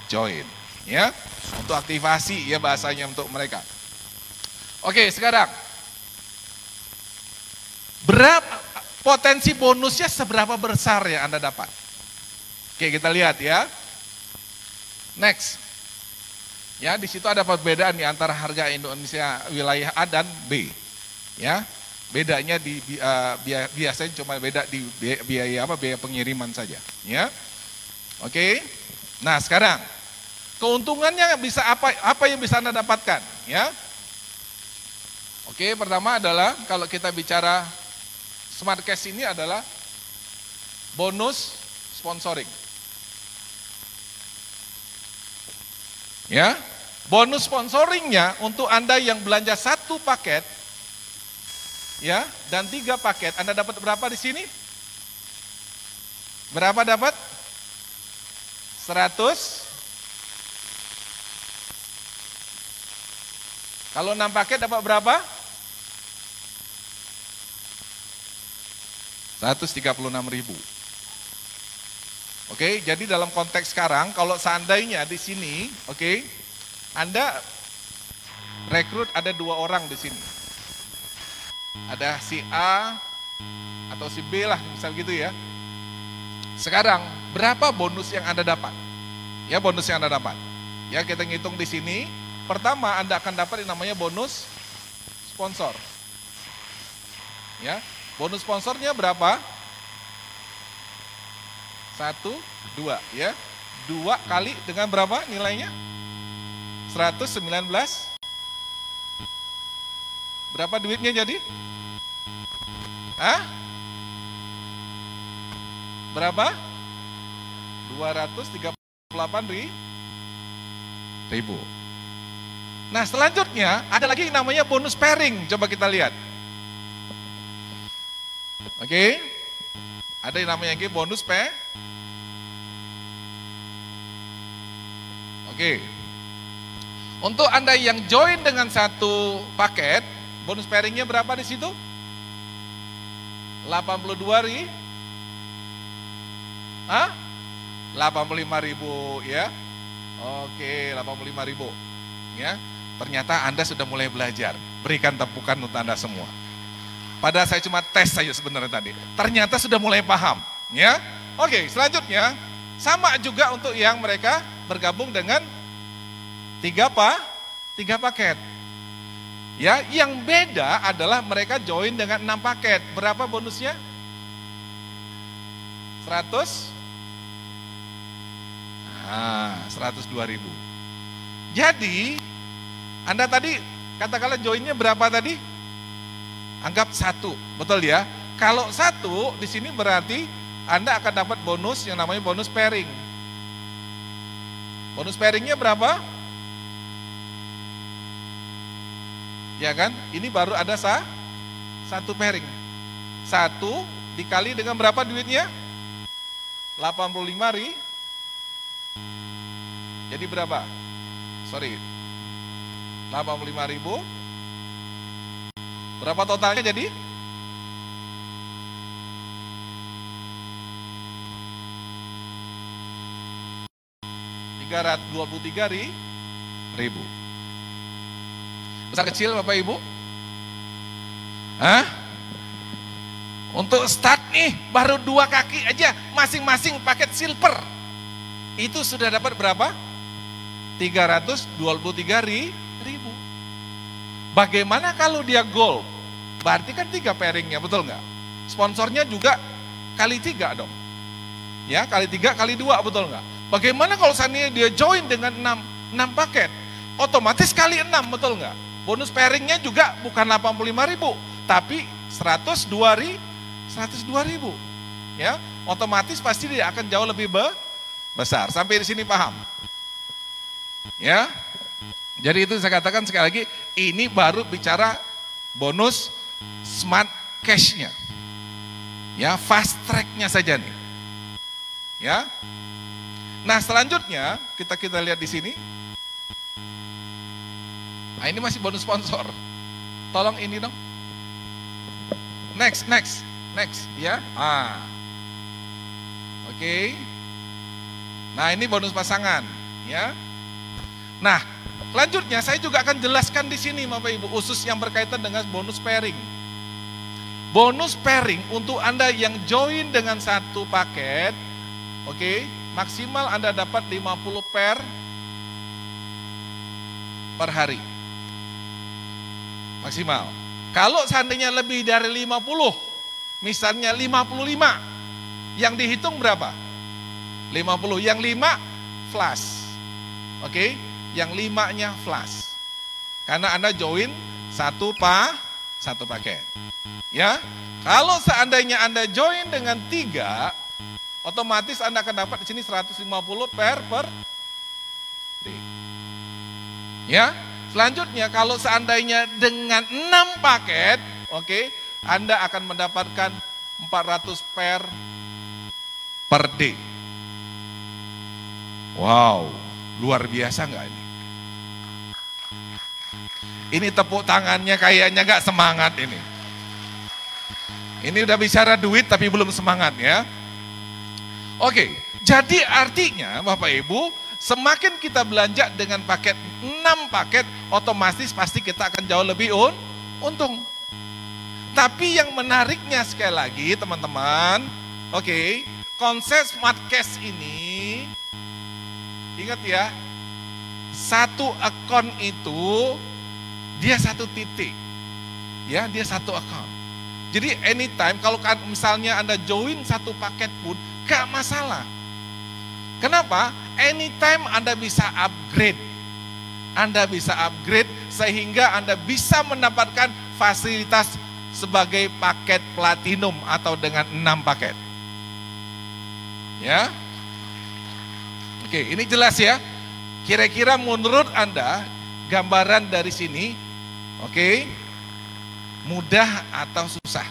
L: join, ya, untuk aktivasi ya bahasanya untuk mereka. Oke, sekarang berapa potensi bonusnya, seberapa besar yang Anda dapat? Oke, kita lihat ya. Next. Ya, di situ ada perbedaan di antara harga Indonesia wilayah A dan B. Ya. Bedanya di biasanya cuma beda di biaya pengiriman saja, ya. Oke. Nah, sekarang keuntungannya bisa apa yang bisa Anda dapatkan, ya? Oke, pertama adalah kalau kita bicara Smart Cash ini adalah bonus sponsoring. Ya, bonus sponsoringnya untuk Anda yang belanja 1 paket, ya, dan 3 paket, Anda dapat berapa di sini? Berapa dapat? 100. Kalau 6 paket dapat berapa? 136.000. Oke, jadi dalam konteks sekarang, kalau seandainya di sini, oke, Anda rekrut ada 2 orang di sini. Ada si A atau si B lah, misal gitu ya. Sekarang, berapa bonus yang Anda dapat? Ya, bonus yang Anda dapat. Ya, kita ngitung di sini. Pertama, Anda akan dapat yang namanya bonus sponsor. Ya, bonus sponsornya berapa? 1, 2, ya. 2 kali dengan berapa nilainya? 119. Berapa duitnya jadi? Berapa? 238.000. Nah, selanjutnya ada lagi yang namanya bonus pairing. Coba kita lihat. Oke. Ada yang namanya bonus pairing. Oke. Untuk Anda yang join dengan 1 paket, bonus pairingnya berapa di situ? 82.000. 85.000 ya. Oke, 85.000. Ya. Ternyata Anda sudah mulai belajar. Berikan tepukan untuk Anda semua. Padahal saya cuma tes saja sebenarnya tadi. Ternyata sudah mulai paham, ya. Oke, selanjutnya sama juga untuk yang mereka bergabung dengan 3 paket. Ya, yang beda adalah mereka join dengan 6 paket. Berapa bonusnya? 102.000. Jadi, Anda tadi katakanlah joinnya berapa tadi? Anggap 1, betul ya? Kalau 1 di sini berarti Anda akan dapat bonus yang namanya bonus pairing. Bonus pairingnya berapa? Ya kan? Ini baru ada 1 piring. 1 dikali dengan berapa duitnya? 85 ribu. Jadi berapa? Sorry. 85 ribu. Berapa totalnya jadi? 323 ribu. Besar kecil Bapak Ibu? Hah? Untuk start nih, baru 2 kaki aja, masing-masing paket silver. Itu sudah dapat berapa? 323 ribu. Bagaimana kalau dia gold? Berarti kan 3 pairingnya, betul nggak? Sponsornya juga kali 3 dong. Ya, kali 3 kali 2, betul nggak? Bagaimana kalau seandainya dia join dengan 6 paket? Otomatis kali 6, betul nggak? Bonus pairingnya juga bukan 85 ribu, tapi 102 ribu. Ya, otomatis pasti dia akan jauh lebih besar. Sampai di sini paham? Ya. Jadi itu saya katakan sekali lagi, ini baru bicara bonus smart cash-nya. Ya, fast track-nya saja nih. Ya. Nah, selanjutnya kita lihat di sini. Nah, ini masih bonus sponsor. Tolong ini dong. Next, ya. Oke. Nah, ini bonus pasangan, ya. Nah, selanjutnya saya juga akan jelaskan di sini Bapak Ibu, khusus yang berkaitan dengan bonus pairing. Bonus pairing untuk Anda yang join dengan 1 paket, oke, maksimal Anda dapat 50 pair per hari. Maksimal. Kalau seandainya lebih dari 50, misalnya 55, yang dihitung berapa? 50, yang 5 flash. Oke, yang 5-nya flash. Karena Anda join 1 paket. Ya, kalau seandainya Anda join dengan 3, otomatis Anda akan dapat di sini 150 per day. Ya, selanjutnya kalau seandainya dengan 6 paket, oke, Anda akan mendapatkan 400 per day. Wow, luar biasa nggak ini? Ini tepuk tangannya kayaknya nggak semangat ini. Ini udah bicara duit tapi belum semangat ya. Oke, jadi artinya Bapak Ibu, semakin kita belanja dengan paket 6 paket, otomatis pasti kita akan jauh lebih untung. Tapi yang menariknya sekali lagi teman-teman, oke, konsep smart cash ini, ingat ya, 1 akun itu dia 1 titik, ya, dia 1 akun. Jadi anytime kalau misalnya Anda join 1 paket pun gak masalah. Kenapa? Anytime Anda bisa upgrade. Anda bisa upgrade sehingga Anda bisa mendapatkan fasilitas sebagai paket platinum atau dengan 6 paket. Ya. Oke, ini jelas ya. Kira-kira menurut Anda gambaran dari sini, oke, mudah atau susah?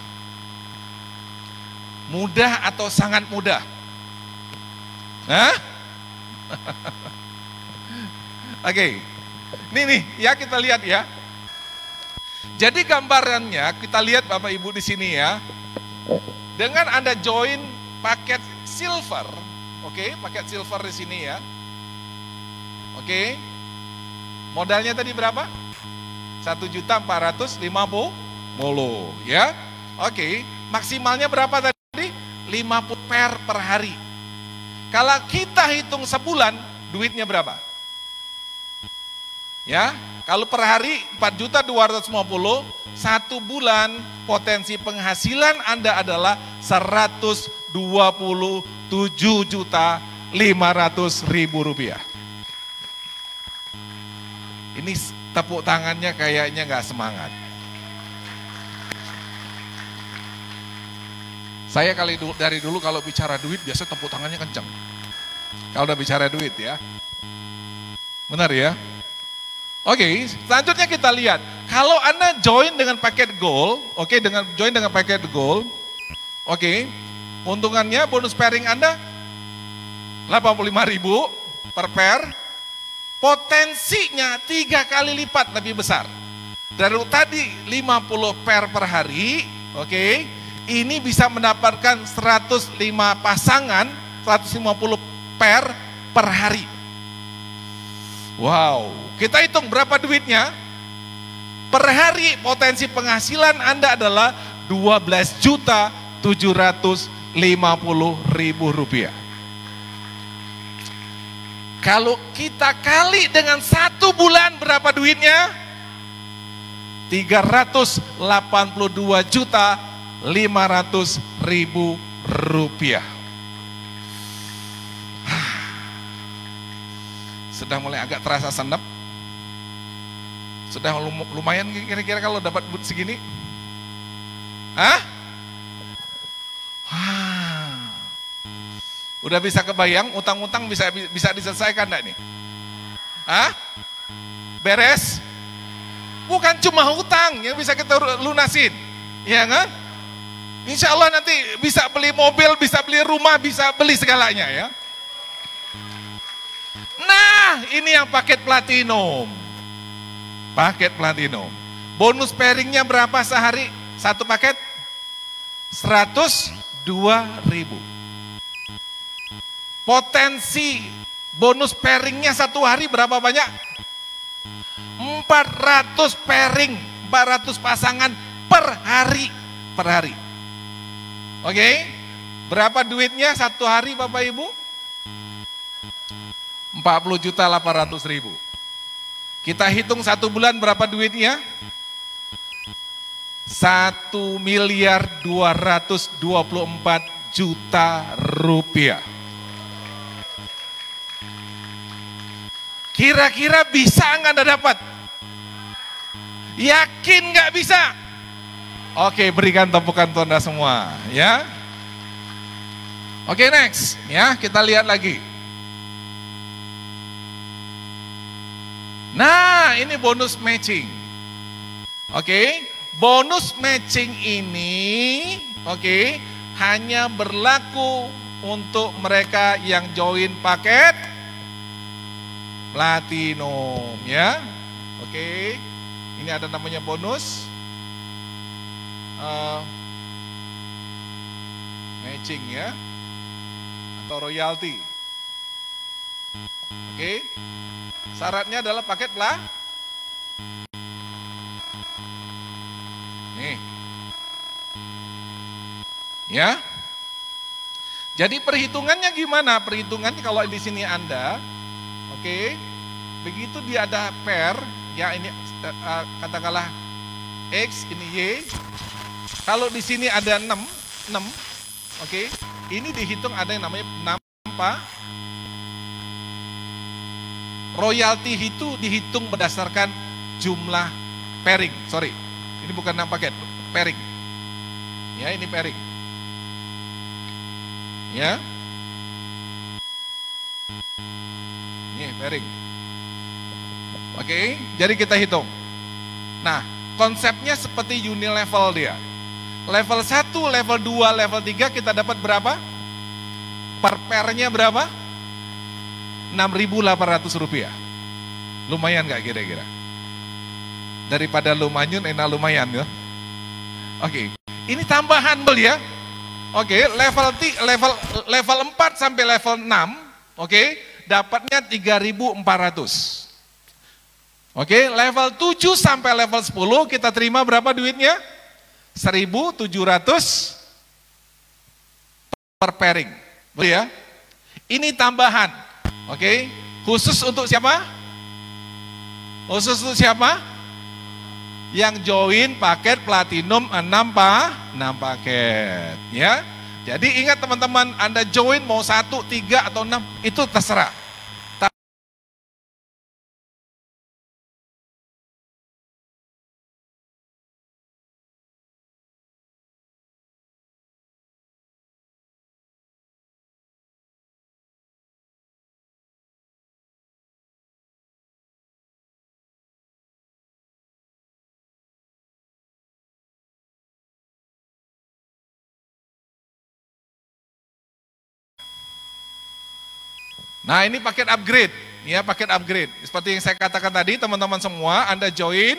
L: Mudah atau sangat mudah? Hah? Oke. Nih ya, kita lihat ya. Jadi gambarannya kita lihat Bapak Ibu di sini ya. Dengan Anda join paket silver, oke, paket silver di sini ya. Oke. Modalnya tadi berapa? 1.450.000 ya. Oke, maksimalnya berapa tadi? 50 pair per hari. Kalau kita hitung sebulan, duitnya berapa? Ya, kalau per hari 4.250.000, 1 bulan potensi penghasilan Anda adalah 127.500.000 rupiah. Ini tepuk tangannya kayaknya nggak semangat. Saya dari dulu kalau bicara duit biasa tepuk tangannya kenceng. Kalau udah bicara duit ya. Benar ya? Oke, selanjutnya kita lihat. Kalau Anda join dengan paket gold, oke, join dengan paket gold, oke, keuntungannya bonus pairing Anda 85.000 per pair, potensinya 3 kali lipat lebih besar. Dari tadi 50 pair per hari, oke, ini bisa mendapatkan 105 pasangan, 150 pair per hari. Wow, kita hitung berapa duitnya? Per hari potensi penghasilan Anda adalah 12.750.000 rupiah. Kalau kita kali dengan 1 bulan berapa duitnya? 382.500.000 rupiah. Sudah mulai agak terasa senep. Sudah lumayan kira-kira kalau dapat but segini. Hah? Udah bisa kebayang utang-utang bisa diselesaikan enggak nih? Hah? Beres? Bukan cuma hutang yang bisa kita lunasin. Ya kan? Insya Allah nanti bisa beli mobil, bisa beli rumah, bisa beli segalanya ya. Nah, ini yang paket platinum. Paket platinum. Bonus pairingnya berapa sehari? Satu paket? 102.000. Potensi bonus pairingnya satu hari berapa banyak? 400 pairing, 400 pasangan per hari. Per hari. Oke? Berapa duitnya satu hari Bapak Ibu? 40.800.000. Kita hitung satu bulan berapa duitnya? 1.224.000.000 rupiah. Kira-kira bisa nggak Anda dapat? Yakin nggak bisa? Oke, berikan tepukan untuk Anda semua, ya. Oke, next, ya kita lihat lagi. Nah, ini bonus matching. Oke, bonus matching ini, oke, hanya berlaku untuk mereka yang join paket platinum, ya. Oke, ini ada namanya bonus matching, ya, atau royalty. Oke. Syaratnya adalah paket nih. Ya. Jadi perhitungannya gimana? Perhitungannya kalau di sini Anda, oke, begitu dia ada pair, ya ini katakanlah X, ini Y. Kalau di sini ada 6, oke, ini dihitung ada yang namanya 6 royalti itu dihitung berdasarkan jumlah pairing. Sorry, ini bukan 6 paket, pairing. Ya, ini pairing. Ya. Ini pairing. Oke, jadi kita hitung. Nah, konsepnya seperti unilevel dia. Level 1, level 2, level 3 kita dapat berapa? Per pairnya berapa? 6.800 rupiah. Lumayan gak kira-kira? Daripada lumayan, enak lumayan ya. Oke, ini tambahan bel ya. Oke, level 4 sampai level 6, oke, dapatnya 3.400. Oke, level 7 sampai level 10 kita terima berapa duitnya? 1.700 per pairing. Betul ya? Ini tambahan. Oke, khusus untuk siapa? Khusus untuk siapa? Yang join paket platinum 6 paket, ya. Jadi ingat teman-teman, Anda join mau 1, 3 atau 6 itu terserah. Nah ini paket upgrade, ya paket upgrade. Seperti yang saya katakan tadi, teman-teman semua, Anda join,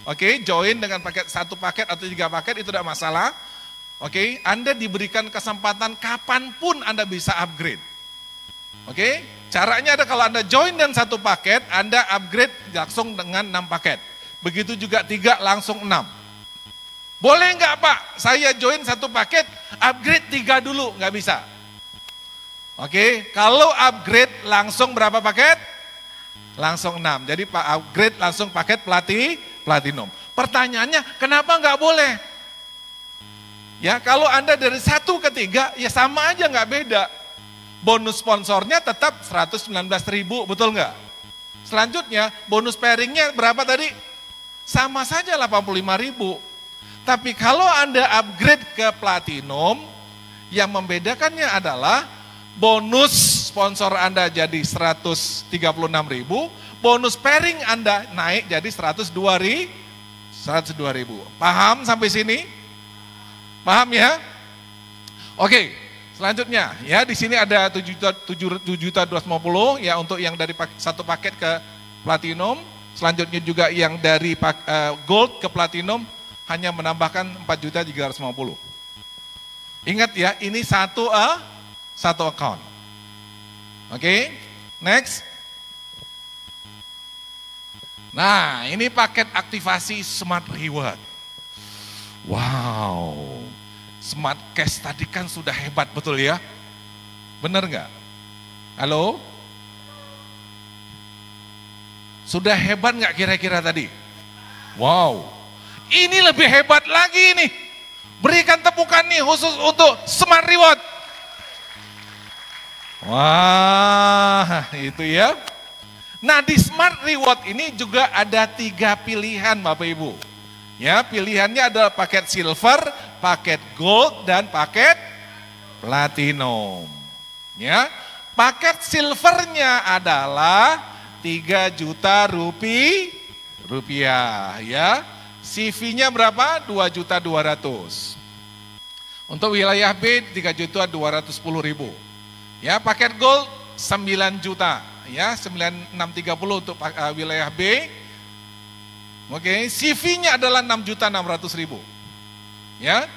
L: oke, join dengan satu paket atau 3 paket itu tidak masalah. Oke, Anda diberikan kesempatan kapanpun Anda bisa upgrade. Oke, caranya ada kalau Anda join dan 1 paket, Anda upgrade langsung dengan 6 paket. Begitu juga 3 langsung 6. Boleh nggak Pak, saya join 1 paket, upgrade 3 dulu, nggak bisa. Oke, kalau upgrade langsung berapa paket? Langsung 6. Jadi Pak upgrade langsung paket platinum. Pertanyaannya, kenapa nggak boleh? Ya, kalau Anda dari 1 ke 3, ya sama aja nggak beda. Bonus sponsornya tetap 119.000, betul nggak? Selanjutnya, bonus pairingnya berapa tadi? Sama saja 85.000. Tapi kalau Anda upgrade ke platinum, yang membedakannya adalah bonus sponsor Anda jadi 136.000, bonus pairing Anda naik jadi 102.000. Paham sampai sini? Paham ya? Oke, selanjutnya ya di sini ada 7.250 ya untuk yang dari 1 paket ke platinum. Selanjutnya juga yang dari gold ke platinum hanya menambahkan 4.350. Ingat ya, ini satu account. Oke, next. Nah, ini paket aktivasi Smart Reward. Wow, Smart Cash tadi kan sudah hebat betul ya? Bener nggak? Halo? Sudah hebat nggak kira-kira tadi? Wow, ini lebih hebat lagi nih. Berikan tepukan nih khusus untuk Smart Reward. Wah, itu ya. Nah, di Smart Reward ini juga ada 3 pilihan Bapak Ibu. Ya, pilihannya adalah paket silver, paket gold, dan paket platinum. Ya, paket silvernya adalah 3 juta rupiah ya. CV-nya berapa? 2.200.000. Untuk wilayah B 3.210.000. Ya, paket gold 9 juta ya, 9.630 untuk wilayah B. Oke, CV-nya adalah 6.600.000. Ya.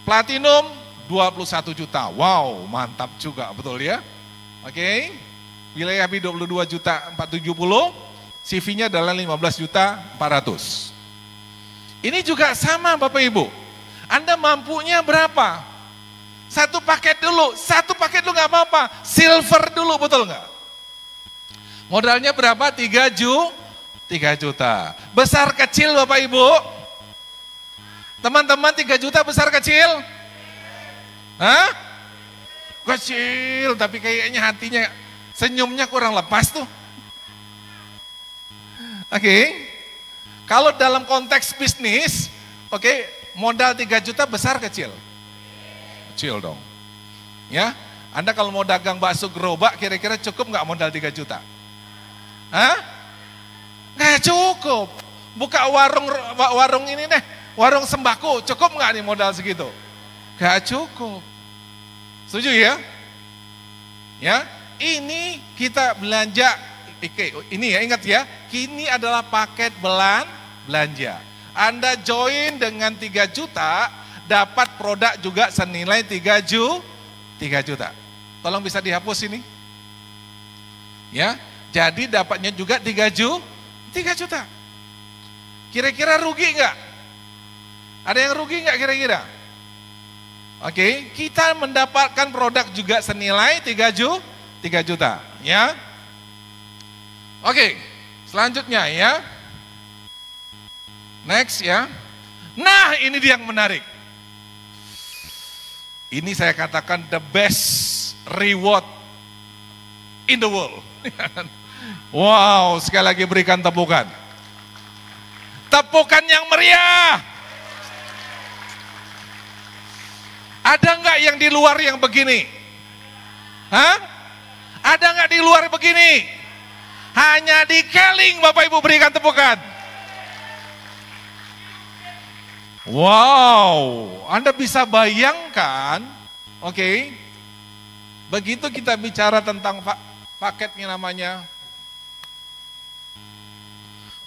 L: Platinum 21 juta. Wow, mantap juga betul ya. Oke. Wilayah B 22.470, CV-nya adalah 15.400.000. Ini juga sama Bapak Ibu. Anda mampunya berapa? 1 paket dulu, 1 paket dulu nggak apa-apa. Silver dulu, betul nggak? Modalnya berapa? 3 juta. Besar kecil Bapak Ibu? Teman-teman 3 juta besar kecil? Hah? Kecil, tapi kayaknya hatinya, senyumnya kurang lepas tuh. Oke. Kalau dalam konteks bisnis, oke, modal 3 juta besar kecil? Kecil dong. Ya, Anda kalau mau dagang bakso gerobak kira-kira cukup nggak modal 3 juta? Hah? Nggak cukup. Buka warung ini deh, warung sembako, cukup nggak nih modal segitu? Nggak cukup. Setuju ya? Ya, ini kita belanja. Ini ya, ingat ya, ini adalah paket belanja. Anda join dengan 3 juta, dapat produk juga senilai 3 juta. Tolong bisa dihapus ini. Ya, jadi dapatnya juga 3 juta. Kira-kira rugi nggak? Ada yang rugi nggak kira-kira? Oke, kita mendapatkan produk juga senilai 3 juta. Ya. Oke, selanjutnya ya. Next ya. Nah, ini dia yang menarik. Ini saya katakan the best reward in the world. Wow, sekali lagi berikan tepukan. Tepukan yang meriah. Ada nggak yang di luar yang begini? Hah? Ada nggak di luar begini? Hanya di Keling, Bapak Ibu berikan tepukan. Wow, Anda bisa bayangkan, oke, begitu kita bicara tentang paketnya namanya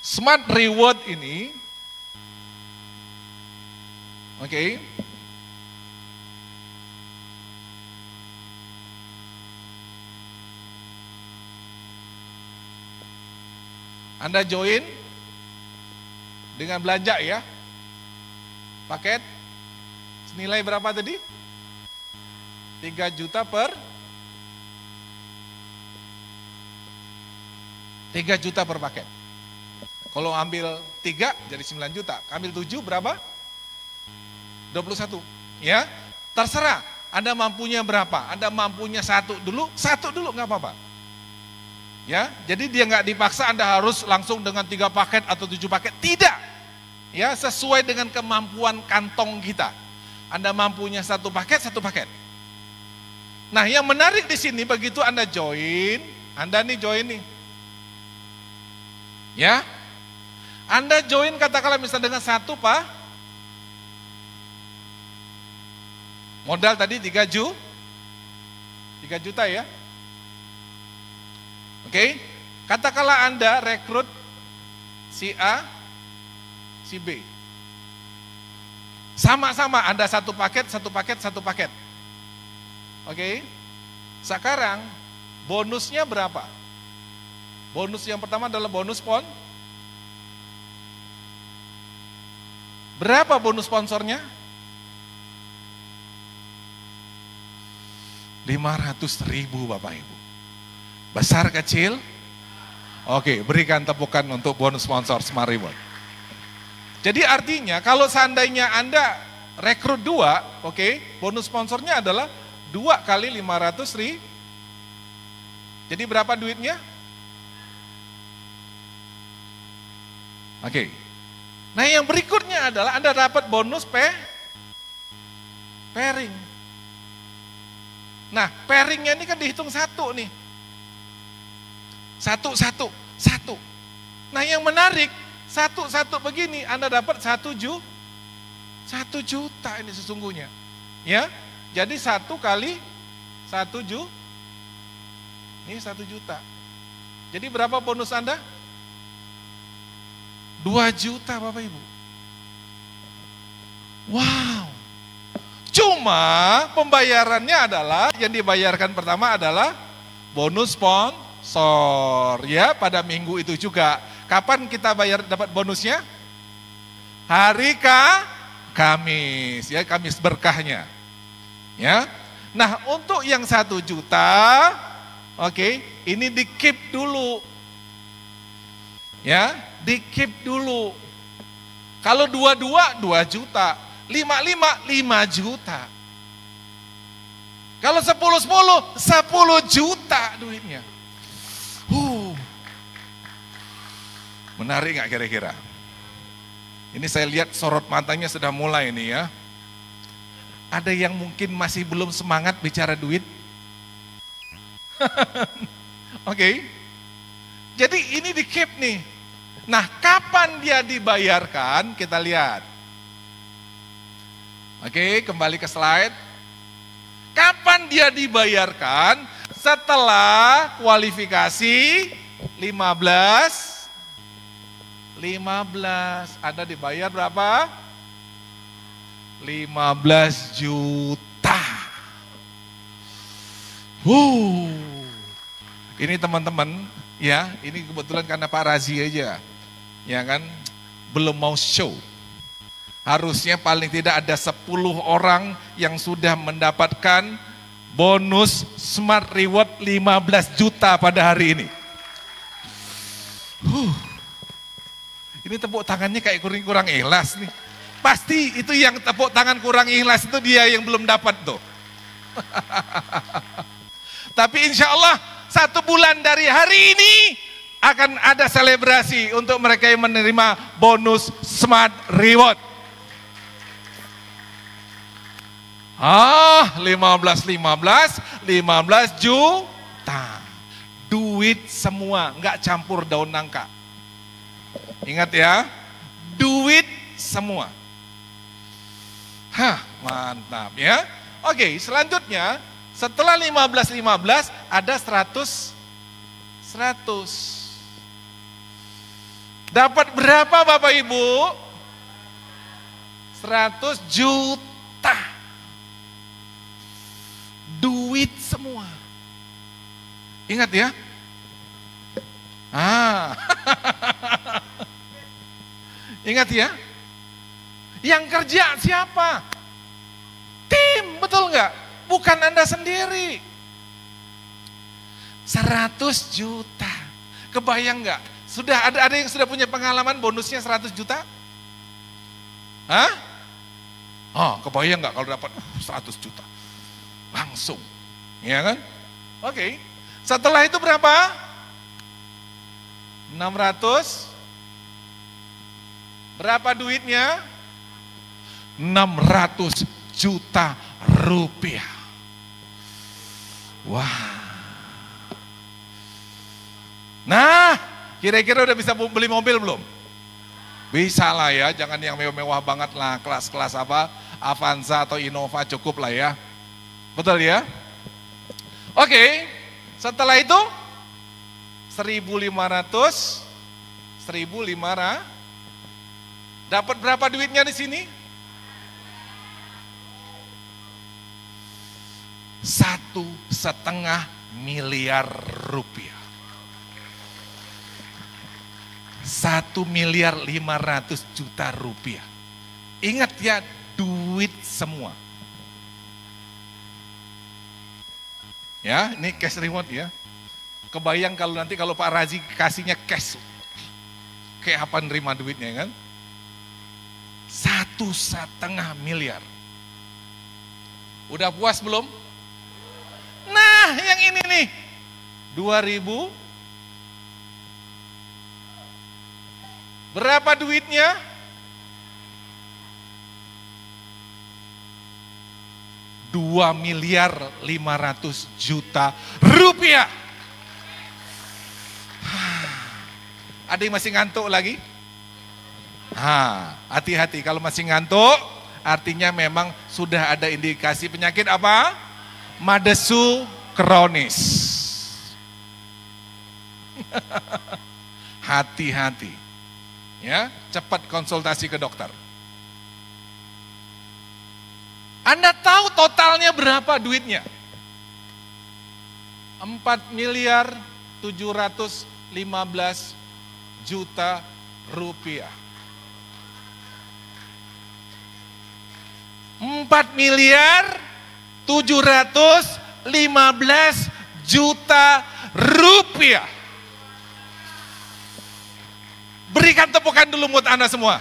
L: Smart Reward ini, oke. Anda join dengan belanja ya. Paket senilai berapa tadi? 3 juta per 3 juta per paket. Kalau ambil 3 jadi 9 juta. Ambil 7 berapa? 21. Ya, terserah. Anda mampunya berapa? Anda mampunya satu dulu nggak apa-apa. Ya, jadi dia nggak dipaksa Anda harus langsung dengan 3 paket atau 7 paket. Tidak. Ya, sesuai dengan kemampuan kantong kita. Anda mampunya 1 paket, 1 paket. Nah, yang menarik di sini begitu Anda join, Anda nih join nih. Ya. Anda join katakanlah misalnya dengan 1 Pak. Modal tadi 3 juta ya. Oke, katakanlah Anda rekrut si A, si B. Sama-sama Anda 1 paket, 1 paket, 1 paket. Oke, sekarang bonusnya berapa? Bonus yang pertama adalah bonus Berapa bonus sponsornya? 500.000 Bapak Ibu. Besar kecil? Oke, berikan tepukan untuk bonus sponsor Smart Reward. Jadi artinya kalau seandainya Anda rekrut 2, oke, bonus sponsornya adalah 2 kali 500.000. Jadi berapa duitnya? Oke. Nah yang berikutnya adalah Anda dapat bonus pairing. Nah pairingnya ini kan dihitung 1 nih. 1. Nah yang menarik, 1 begini Anda dapat 1 juta ini sesungguhnya. Ya, jadi 1 kali 1 juta. Ini 1 juta. Jadi berapa bonus Anda? 2 juta Bapak Ibu. Wow. Cuma pembayarannya adalah, yang dibayarkan pertama adalah bonus sponsor. Ya, pada minggu itu juga. Kapan kita bayar dapat bonusnya? Hari Kamis. Ya, Kamis berkahnya. Ya. Nah, untuk yang 1 juta, oke, ini di-keep dulu. Ya, di-keep dulu. Kalau 2 juta, 5 juta. Kalau 10 juta duitnya. Menarik nggak kira-kira? Ini saya lihat sorot matanya sudah mulai nih ya. Ada yang mungkin masih belum semangat bicara duit? Oke. Jadi ini di-keep nih. Nah, kapan dia dibayarkan? Kita lihat. Oke, kembali ke slide. Kapan dia dibayarkan? Setelah kualifikasi 15. Anda dibayar berapa? 15 juta. Ini teman-teman, ya, ini kebetulan karena Pak Razi aja, ya kan, belum mau show. Harusnya paling tidak ada 10 orang yang sudah mendapatkan bonus Smart Reward 15 juta pada hari ini. Ini tepuk tangannya kayak kurang ikhlas nih. Pasti itu yang tepuk tangan kurang ikhlas itu dia yang belum dapat tuh. Tapi insya Allah 1 bulan dari hari ini akan ada selebrasi untuk mereka yang menerima bonus Smart Reward. 15 juta. Duit semua, nggak campur daun nangka. Ingat ya, duit semua. Mantap ya. Oke, selanjutnya setelah 15 ada 100 100. Dapat berapa Bapak Ibu? 100 juta. Duit semua. Ingat ya. Ingat ya. Yang kerja siapa? Tim, betul nggak? Bukan Anda sendiri. 100 juta. Kebayang nggak? Sudah ada yang sudah punya pengalaman bonusnya 100 juta? Hah? Oh, kebayang nggak kalau dapat 100 juta? Langsung. Ya kan? Oke. Setelah itu berapa? 600. Berapa duitnya? 600 juta rupiah. Wah. Nah, kira-kira udah bisa beli mobil belum? Bisa lah ya, jangan yang mewah-mewah banget lah, kelas-kelas apa, Avanza atau Innova cukup lah ya. Betul ya? Oke, setelah itu 1.500, dapat berapa duitnya di sini? 1,5 miliar rupiah. 1.500.000.000 rupiah. Ingat ya, duit semua. Ya, ini cash reward ya. Kebayang kalau nanti kalau Pak Razi kasihnya cash. Kayak apa nerima duitnya kan? 1,5 miliar. Udah puas belum? Nah, yang ini nih. 2.000. Berapa duitnya? Rp2.500.000.000. Ada yang masih ngantuk lagi? Hati-hati kalau masih ngantuk, artinya memang sudah ada indikasi penyakit apa? Madesu kronis. Hati-hati. Ya, cepat konsultasi ke dokter. Anda tahu totalnya berapa duitnya? 4.715.000.000 rupiah. 4.715.000.000 rupiah. Berikan tepukan dulu buat Anda semua.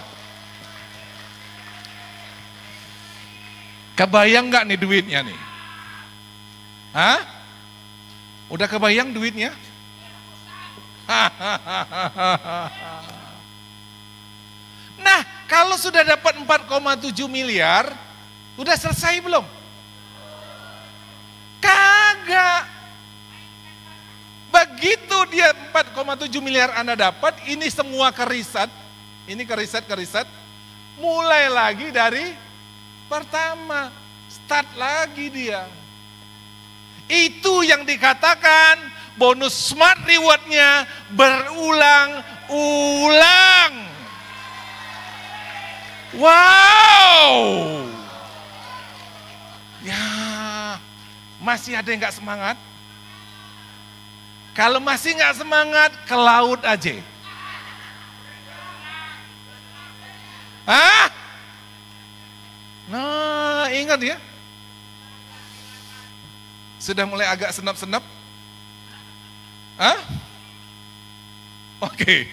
L: Kebayang nggak nih duitnya nih? Hah? Udah kebayang duitnya? Nah, kalau sudah dapat 4,7 miliar, udah selesai belum? Kagak. Begitu dia 4,7 miliar Anda dapat, ini semua keriset, ini keriset, mulai lagi dari pertama, start lagi dia. Itu yang dikatakan bonus smart reward-nya berulang-ulang. Wow. Ya, masih ada yang gak semangat? Kalau masih nggak semangat, ke laut aja. Hah? Nah, ingat ya. Sudah mulai agak senap-senap? Hah? Oke.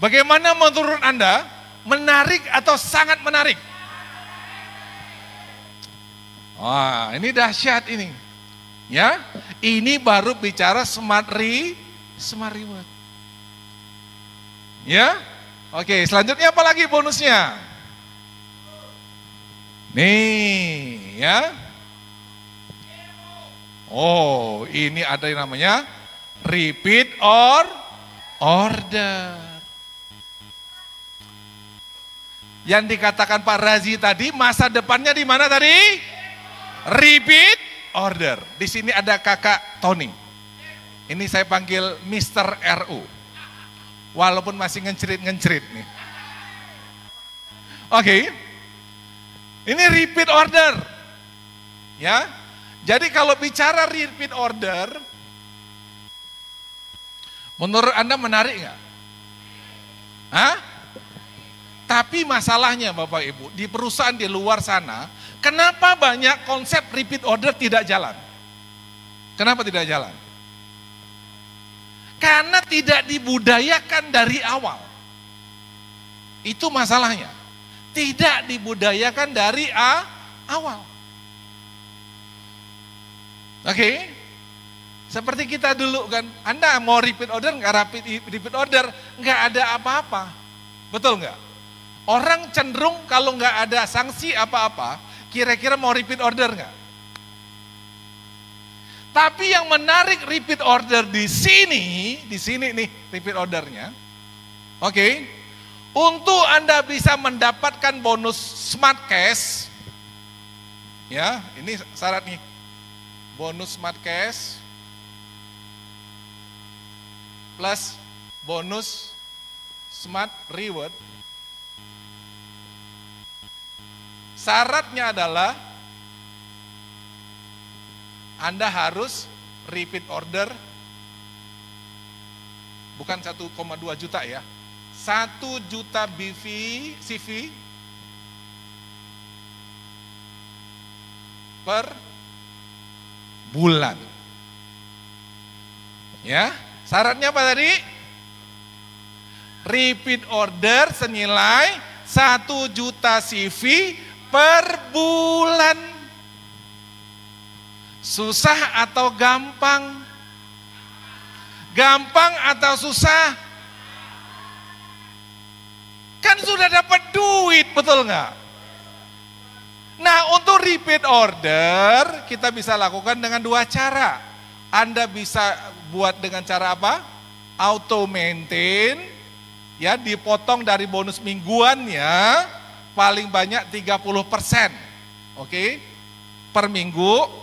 L: Bagaimana menurut Anda? Menarik atau sangat menarik? Wah, ini dahsyat ini. Ya, ini baru bicara smart reward. Ya, oke. Selanjutnya apa lagi bonusnya? Nih, ya. Oh, ini ada yang namanya repeat order. Yang dikatakan Pak Razi tadi, masa depannya di mana tadi? Repeat order. Di sini ada kakak Tony. Ini saya panggil Mr. RU. Walaupun masih ngencrit nih. Oke. Ini repeat order. Ya. Jadi kalau bicara repeat order, menurut Anda menarik nggak? Hah? Tapi masalahnya Bapak Ibu, di perusahaan di luar sana, kenapa banyak konsep repeat order tidak jalan? Kenapa tidak jalan? Karena tidak dibudayakan dari awal. Itu masalahnya. Tidak dibudayakan dari awal. Oke? Seperti kita dulu kan, Anda mau repeat order, nggak repeat order, nggak ada apa-apa. Betul nggak? Orang cenderung kalau nggak ada sanksi apa-apa, kira-kira mau repeat order nggak? Tapi yang menarik repeat order di sini nih repeat ordernya. Oke. Untuk Anda bisa mendapatkan bonus Smart Cash. Ya, ini syarat nih. Bonus Smart Cash plus bonus Smart Reward. Syaratnya adalah Anda harus repeat order, bukan 1,2 juta ya, 1 juta CV per bulan. Ya, syaratnya apa tadi? Repeat order senilai 1 juta CV per bulan. Susah atau gampang? Gampang atau susah? Kan sudah dapat duit, betul nggak? Nah, untuk repeat order kita bisa lakukan dengan 2 cara. Anda bisa buat dengan cara apa? Auto maintain, ya, dipotong dari bonus mingguannya paling banyak 30%, oke, per minggu.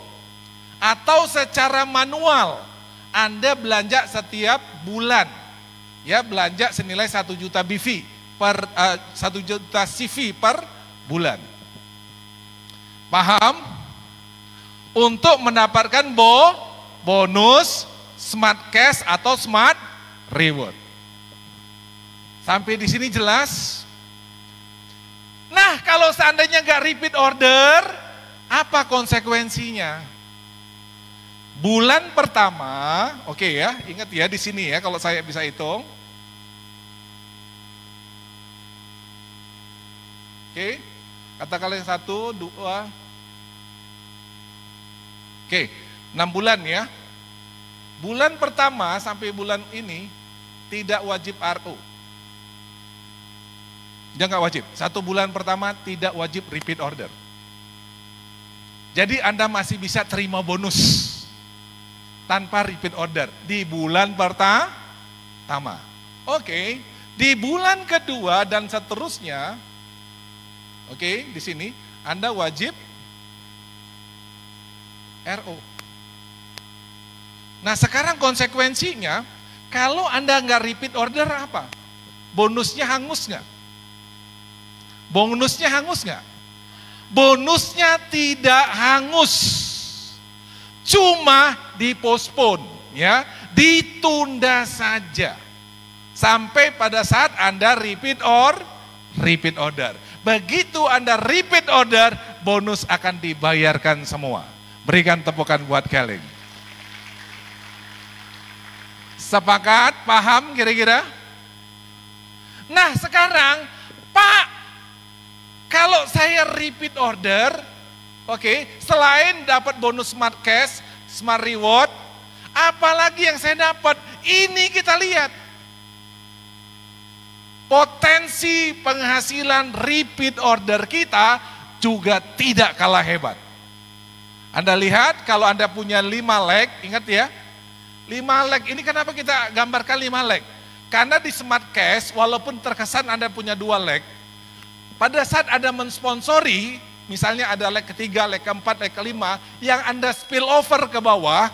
L: Atau secara manual, Anda belanja setiap bulan, ya, belanja senilai 1 juta BV per 1 juta CV per bulan. Paham? Untuk mendapatkan bonus Smart Cash atau Smart Reward. Sampai di sini jelas? Nah, kalau seandainya nggak repeat order, apa konsekuensinya? Bulan pertama, oke ya, ingat ya di sini ya kalau saya bisa hitung. Oke, katakanlah 1, 2, oke, 6 bulan ya. Bulan pertama sampai bulan ini tidak wajib RO. Dia nggak wajib, 1 bulan pertama tidak wajib repeat order. Jadi Anda masih bisa terima bonus tanpa repeat order di bulan pertama. Oke, di bulan kedua dan seterusnya, oke, di sini Anda wajib RO. Nah, sekarang konsekuensinya, kalau Anda nggak repeat order apa? Bonusnya hangus nggak? Bonusnya hangus nggak? Bonusnya tidak hangus. Cuma dipospon, ya, ditunda saja sampai pada saat Anda repeat order. Begitu Anda repeat order, bonus akan dibayarkan semua. Berikan tepukan buat Keling. Sepakat? Paham kira-kira? Nah, sekarang Pak, kalau saya repeat order, oke, selain dapat bonus Smart Cash, Smart Reward, apalagi yang saya dapat? Ini kita lihat. Potensi penghasilan repeat order kita juga tidak kalah hebat. Anda lihat kalau Anda punya 5 leg, ingat ya, 5 leg, ini kenapa kita gambarkan 5 leg? Karena di Smart Cash, walaupun terkesan Anda punya 2 leg, pada saat Anda mensponsori, misalnya, misalnya ada leg ketiga, leg keempat, leg kelima, yang Anda spill over ke bawah,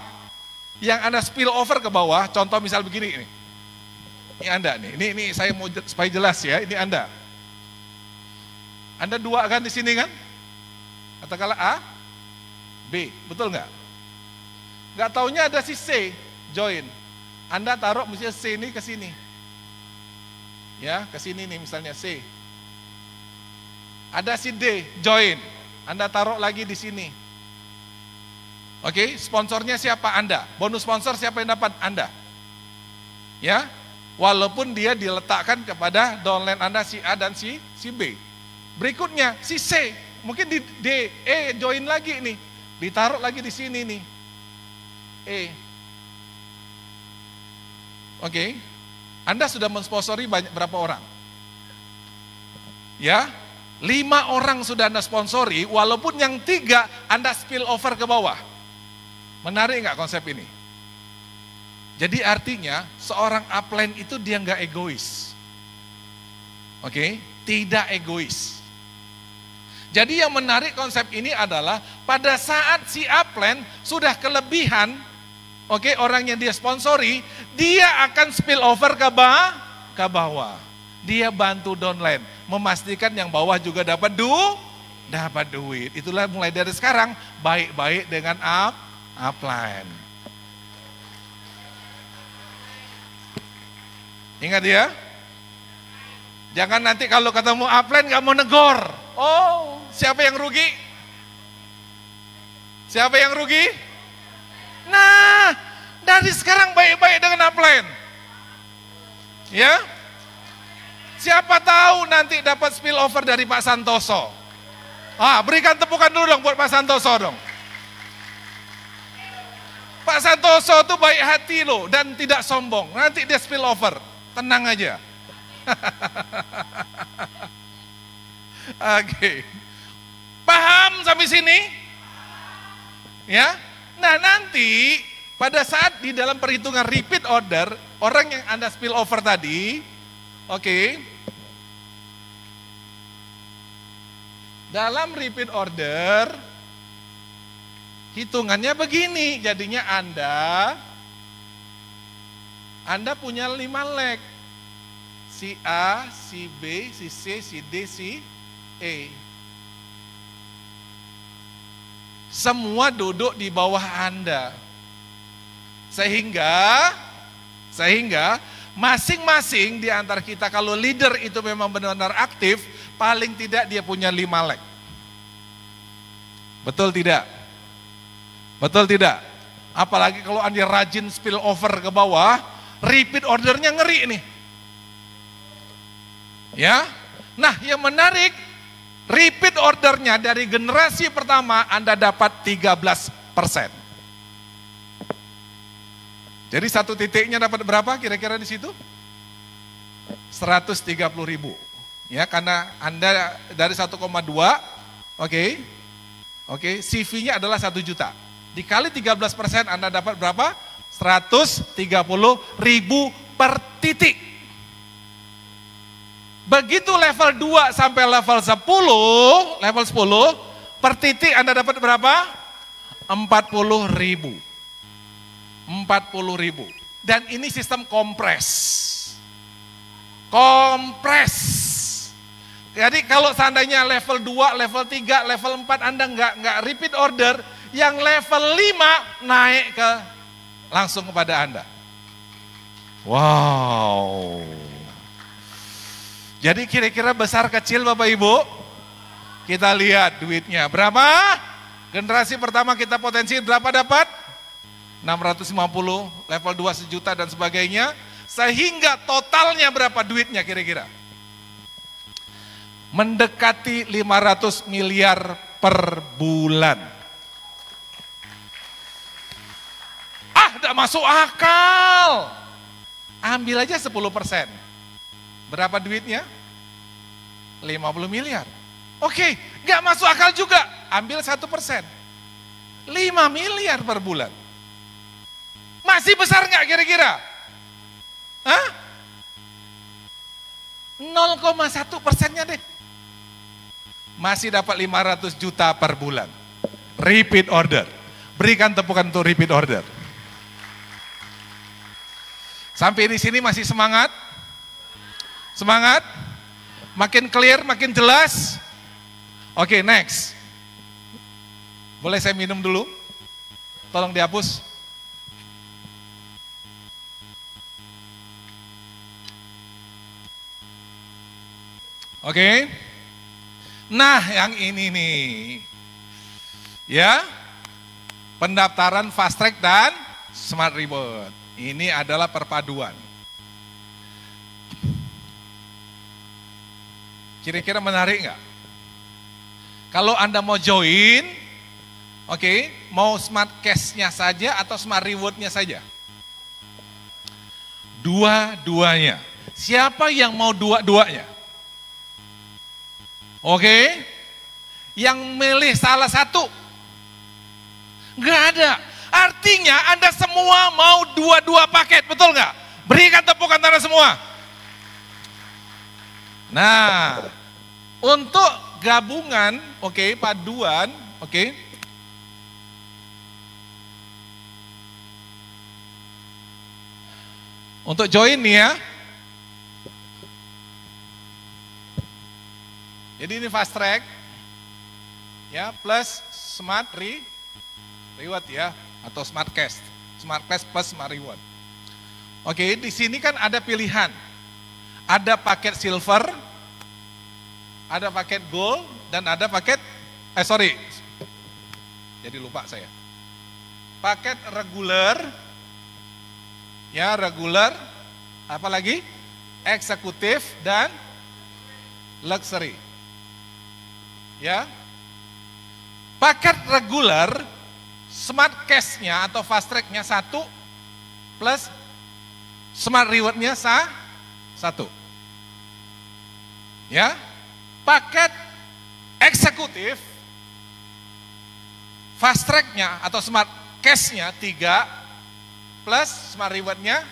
L: yang Anda spill over ke bawah, contoh misal begini ini. Ini Anda nih, ini saya mau supaya jelas ya, ini Anda. Anda 2 kan di sini kan? Katakanlah A, B, betul nggak? Nggak taunya ada si C, join. Anda taruh misalnya C ini ke sini. Ya, ke sini nih misalnya C. Ada si D, join. Anda taruh lagi di sini. Oke, sponsornya siapa? Anda. Bonus sponsor siapa yang dapat? Anda. Ya, walaupun dia diletakkan kepada downline Anda si A dan si B. Berikutnya si C, mungkin di D, E join lagi nih. Ditaruh lagi di sini nih. E. Oke. Anda sudah mensponsori berapa orang? Ya, 5 orang sudah Anda sponsori, walaupun yang 3 Anda spill over ke bawah. Menarik nggak konsep ini? Jadi artinya seorang upline itu dia nggak egois. Oke, tidak egois. Jadi yang menarik konsep ini adalah pada saat si upline sudah kelebihan, oke, orang yang dia sponsori, dia akan spill over ke bawah. Dia bantu downline, memastikan yang bawah juga dapat duit. Itulah mulai dari sekarang baik-baik dengan upline. Ingat ya, jangan nanti kalau ketemu upline gak mau negor. Oh, siapa yang rugi? Siapa yang rugi? Nah, dari sekarang baik-baik dengan upline. Ya, siapa tahu nanti dapat spill over dari Pak Santoso. Berikan tepukan dulu dong buat Pak Santoso dong. Pak Santoso itu baik hati loh dan tidak sombong. Nanti dia spill over, tenang aja. Oke. Paham sampai sini? Ya. Nah, nanti pada saat di dalam perhitungan repeat order, orang yang Anda spill over tadi, oke. Dalam repeat order hitungannya begini, jadinya Anda punya 5 leg. Si A, si B, si C, si D, si E. Semua duduk di bawah Anda. Sehingga masing-masing di antara kita, kalau leader itu memang benar-benar aktif, paling tidak dia punya 5 leg. Betul tidak? Betul tidak? Apalagi kalau Anda rajin spill over ke bawah, repeat ordernya ngeri nih. Ya. Nah, yang menarik, repeat ordernya dari generasi pertama Anda dapat 13%. Jadi satu titiknya dapat berapa kira-kira di situ? 130.000. Ya, karena Anda dari 1,2, oke, CV-nya adalah 1 juta. Dikali 13% Anda dapat berapa? 130.000 per titik. Begitu level 2 sampai level 10 per titik Anda dapat berapa? 40.000. Dan ini sistem kompres. Jadi kalau seandainya level 2, level 3, level 4 Anda nggak repeat order, yang level 5 naik ke langsung kepada Anda. Wow. Jadi kira-kira besar kecil Bapak Ibu? Kita lihat duitnya. Berapa? Generasi pertama kita potensi berapa dapat? 650, level 2 1 juta dan sebagainya. Sehingga totalnya berapa duitnya kira-kira? Mendekati 500 miliar per bulan. Tidak masuk akal. Ambil aja 10%. Berapa duitnya? 50 miliar. Oke, gak masuk akal juga. Ambil 1%. 5 miliar per bulan. Masih besar gak kira-kira? 0,1%-nya deh. Masih dapat 500 juta per bulan. Repeat order. Berikan tepukan untuk repeat order. Sampai di sini masih semangat? Semangat? Makin clear, makin jelas? Oke, next. Boleh saya minum dulu? Tolong dihapus. Oke. Nah, yang ini nih. Ya. Pendaftaran fast track dan smart reward. Ini adalah perpaduan. Kira-kira menarik nggak? Kalau Anda mau join, oke, mau smart cash-nya saja atau smart reward-nya saja? Dua-duanya. Siapa yang mau dua-duanya? Oke, yang milih salah satu? Nggak ada. Artinya Anda semua mau dua-dua paket, betul nggak? Berikan tepukan tangan semua. Nah, untuk gabungan, oke, paduan, oke. Untuk join nih ya. Jadi ini fast track, ya, plus smart reward ya. Atau smart cash plus smart reward. Oke, di sini kan ada pilihan. Ada paket silver, ada paket gold, dan ada paket, jadi lupa saya. Paket regular, ya regular, apa lagi? Eksekutif dan luxury. Ya, paket regular, smart cash-nya atau fast track-nya 1 plus smart reward-nya 1. Ya. Paket eksekutif fast track-nya atau smart cash-nya 3 plus smart reward-nya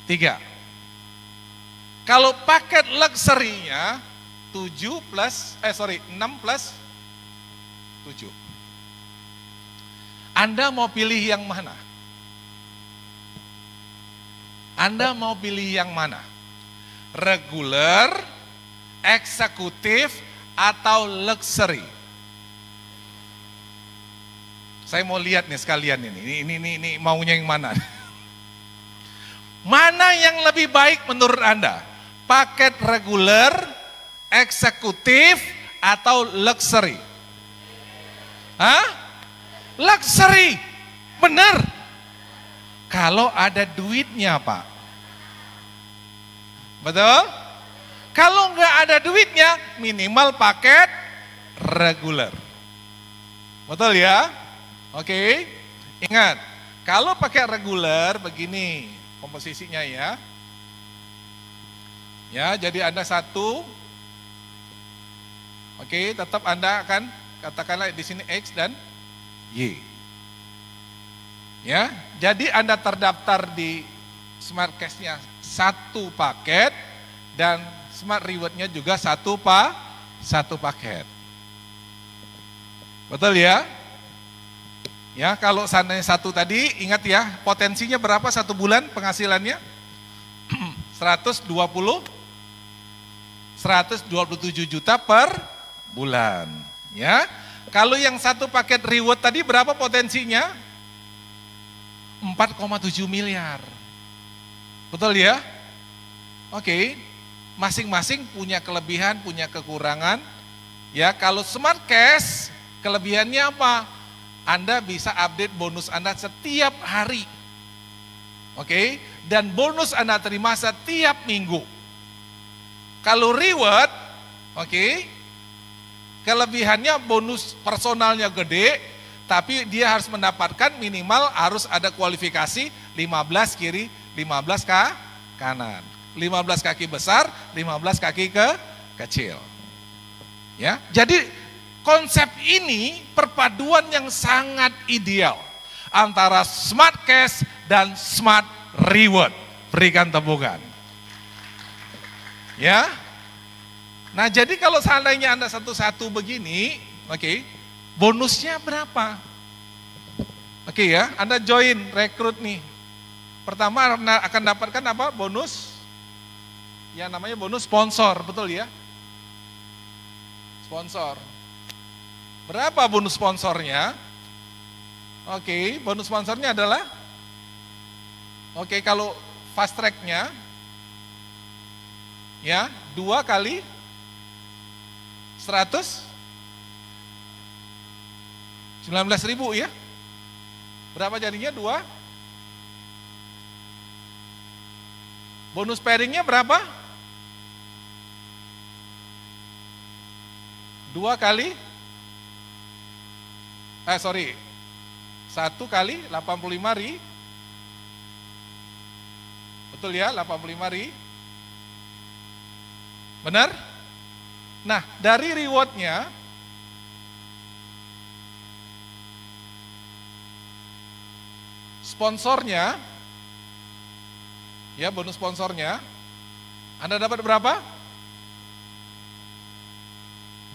L: 3. Kalau paket luxury-nya 6 plus 7. Anda mau pilih yang mana? Anda mau pilih yang mana? Regular, eksekutif, atau luxury? Saya mau lihat nih sekalian ini maunya yang mana? Mana yang lebih baik menurut Anda? Paket regular, eksekutif, atau luxury? Hah? Luxury, benar. Kalau ada duitnya, Pak. Betul? Kalau nggak ada duitnya, minimal paket regular. Betul ya? Oke. Ingat, kalau paket regular begini komposisinya ya. Ya, jadi Anda 1. Oke, tetap Anda akan katakanlah di sini X dan Y. Ya, jadi Anda terdaftar di smart cash-nya 1 paket dan smart reward-nya juga 1 paket. Betul ya? Ya, kalau seandainya 1 tadi, ingat ya, potensinya berapa 1 bulan penghasilannya? 127 juta per bulan, ya. Kalau yang 1 paket reward tadi berapa potensinya? 4,7 miliar. Betul ya? Oke. Masing-masing punya kelebihan, punya kekurangan. Ya, kalau smart cash, kelebihannya apa? Anda bisa update bonus Anda setiap hari. Oke, dan bonus Anda terima setiap minggu. Kalau reward, oke, kelebihannya bonus personalnya gede, tapi dia harus mendapatkan minimal harus ada kualifikasi 15 kiri, 15 kanan. 15 kaki besar, 15 kaki kecil. Ya, jadi konsep ini perpaduan yang sangat ideal antara smart cash dan smart reward. Berikan tepukan. Ya. Nah, jadi kalau seandainya Anda satu-satu begini, oke, bonusnya berapa? Oke ya, Anda join rekrut nih. Pertama akan dapatkan apa? Bonus. Yang namanya bonus sponsor, betul ya? Sponsor. Berapa bonus sponsornya? Oke, bonus sponsornya adalah kalau fast track-nya ya 2 kali 119.000 ya. Berapa jadinya? 2. Bonus pairing-nya berapa? 1 kali 85.000. Betul ya, 85.000. Benar? Nah, dari rewardnya sponsornya, ya bonus sponsornya, Anda dapat berapa?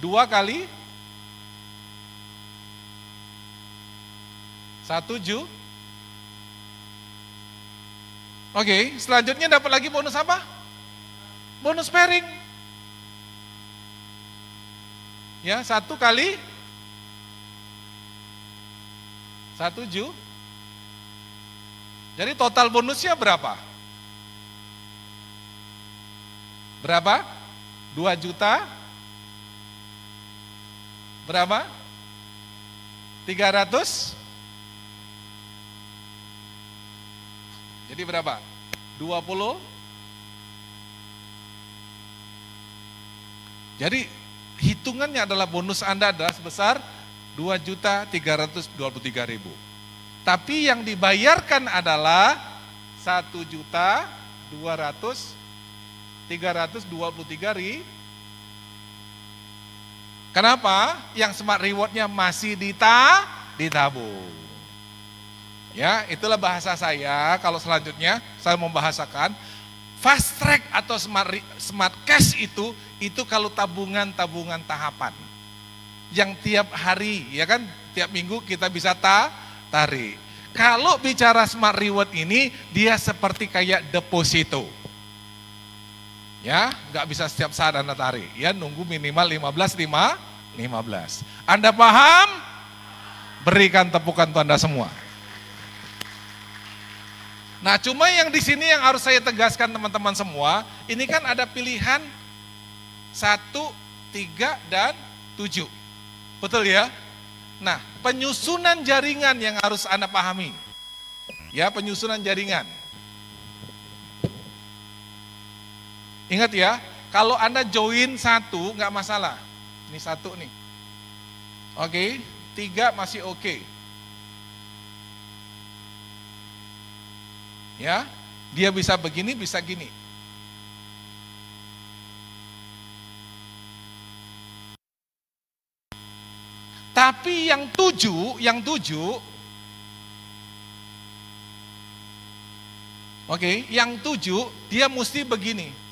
L: 2 kali 1 Oke, selanjutnya dapat lagi bonus apa? Bonus pairing. Ya, 1 kali 1 Jadi total bonusnya berapa? Berapa? 2 juta. Berapa? 300. Jadi berapa? 20. Jadi hitungannya adalah bonus Anda adalah sebesar 2.323.000. Tapi yang dibayarkan adalah 1.200.323.000. Kenapa? Yang smart rewardnya masih ditabung. Ya, itulah bahasa saya. Kalau selanjutnya saya membahasakan fast track atau smart cash itu kalau tabungan tahapan. Yang tiap hari, ya kan, tiap minggu kita bisa tarik. Kalau bicara smart reward ini, dia seperti kayak deposito. Ya, nggak bisa setiap saat Anda tarik. Ya, nunggu minimal 15. Anda paham? Berikan tepukan untuk Anda semua. Nah, cuma yang di sini yang harus saya tegaskan teman-teman semua, ini kan ada pilihan 1, 3, dan 7. Betul ya? Nah, penyusunan jaringan yang harus Anda pahami. Ya, penyusunan jaringan. Ingat ya, kalau Anda join 1 nggak masalah. Ini 1 nih. Oke, 3 masih oke. Ya, dia bisa begini, bisa gini. Tapi yang 7, yang 7 dia mesti begini.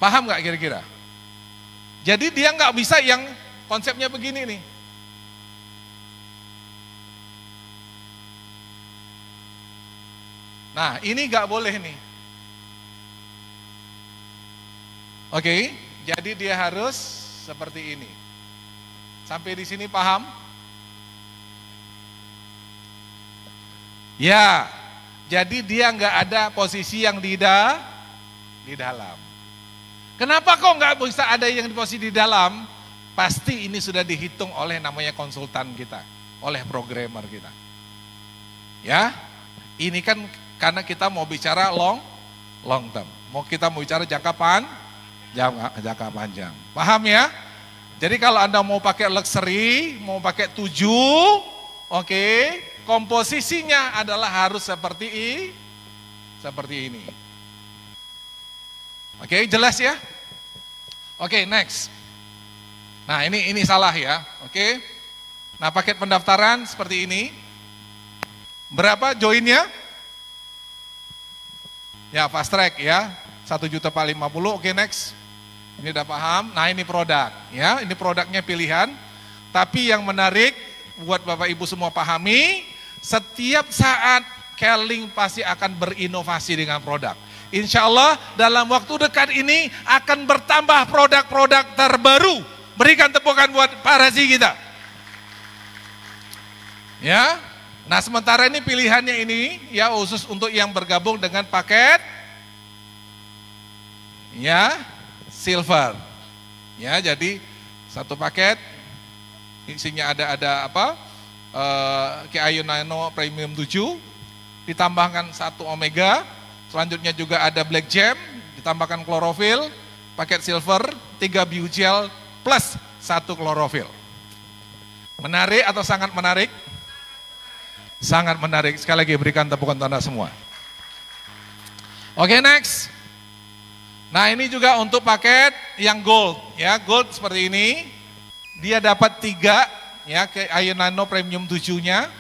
L: Paham nggak kira-kira? Jadi dia nggak bisa yang konsepnya begini nih. Nah, ini nggak boleh nih. Oke, jadi dia harus seperti ini. Sampai di sini paham? Ya, jadi dia nggak ada posisi yang di dalam. Kenapa kok nggak bisa ada yang di posisi di dalam? Pasti ini sudah dihitung oleh namanya konsultan kita, oleh programmer kita. Ya, ini kan karena kita mau bicara long term, kita mau bicara jangka panjang. Paham ya? Jadi kalau Anda mau pakai luxury, mau pakai 7, oke, komposisinya adalah harus seperti ini. Oke, jelas ya? Oke, next. Nah, ini salah ya. Oke. Nah, paket pendaftaran seperti ini. Berapa joinnya? Ya, fast track ya. 1.450.000. Oke, next. Ini udah paham. Nah, ini produk ya. Ini produknya pilihan. Tapi yang menarik buat Bapak Ibu semua pahami, setiap saat Keling pasti akan berinovasi dengan produk. Insya Allah dalam waktu dekat ini akan bertambah produk-produk terbaru. Berikan tepukan buat Pak Razi kita. Ya, nah sementara ini pilihannya ini ya khusus untuk yang bergabung dengan paket ya silver. Ya, jadi satu paket isinya ada apa? KAIO Nano Premium 7, ditambahkan 1 Omega, selanjutnya juga ada Black Gem, ditambahkan klorofil, paket silver, 3 Biogel plus 1 klorofil. Menarik atau sangat menarik? Sangat menarik. Sekali lagi berikan tepukan tanda semua. Oke, next. Nah, ini juga untuk paket yang gold ya, gold seperti ini. Dia dapat 3 ya, KAIO Nano Premium 7-nya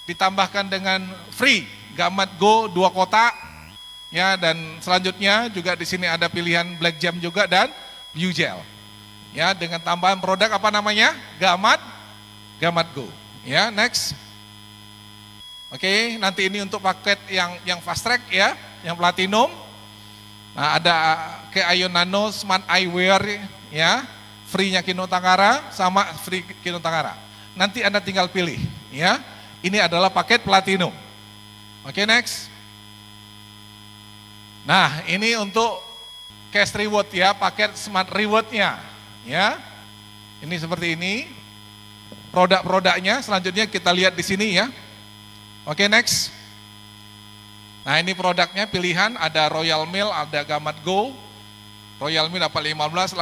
L: ditambahkan dengan free Gamat Go 2 kotak ya, dan selanjutnya juga di sini ada pilihan Black Gem juga dan Biogel. Ya, dengan tambahan produk apa namanya? Gamat Go. Ya, next. Oke, nanti ini untuk paket yang fast track ya, yang platinum. Nah, ada KAIO Nano Smart Eyewear ya, free-nya Kino Tanggara sama free Kino Tanggara. Nanti Anda tinggal pilih ya. Ini adalah paket platinum. Oke, next. Nah, ini untuk cash reward ya, paket smart reward-nya ya. Ini seperti ini. Produk-produknya selanjutnya kita lihat di sini ya. Oke, next. Nah, ini produknya pilihan, ada Royal Mail, ada Gamat Go. Royal Mail dapat 15,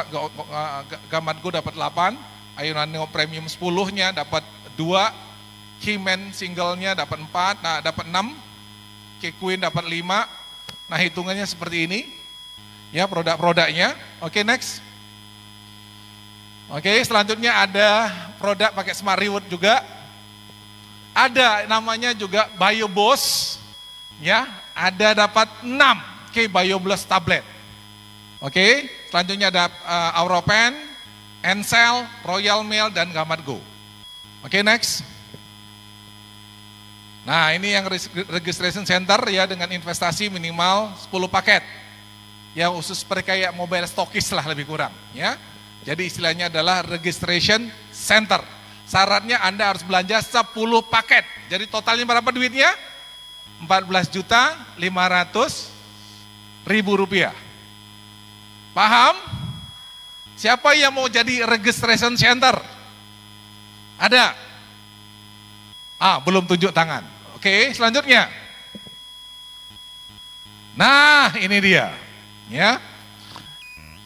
L: Gamat Go dapat 8, KAIO Nano Premium 10-nya dapat 2, He-Man single-nya dapat 4, nah dapat 6, K-Queen dapat 5. Nah, hitungannya seperti ini. Ya, produk-produknya. Oke, next. Oke, selanjutnya ada produk pakai Smart Reward juga. Ada namanya juga BioBoss, ya, ada dapat 6 K BioBoss tablet. Oke, selanjutnya ada Auropen, Encel, Royal Mail, dan Gamat Go. Oke, next. Nah, ini yang registration center ya, dengan investasi minimal 10 paket. Ya, khusus kayak mobile stokis lah lebih kurang, ya. Jadi istilahnya adalah registration center. Syaratnya Anda harus belanja 10 paket. Jadi totalnya berapa duitnya? 14.500.000 rupiah. Paham? Siapa yang mau jadi registration center? Ada? Belum tunjuk tangan. Oke, selanjutnya. Nah, ini dia. Ya.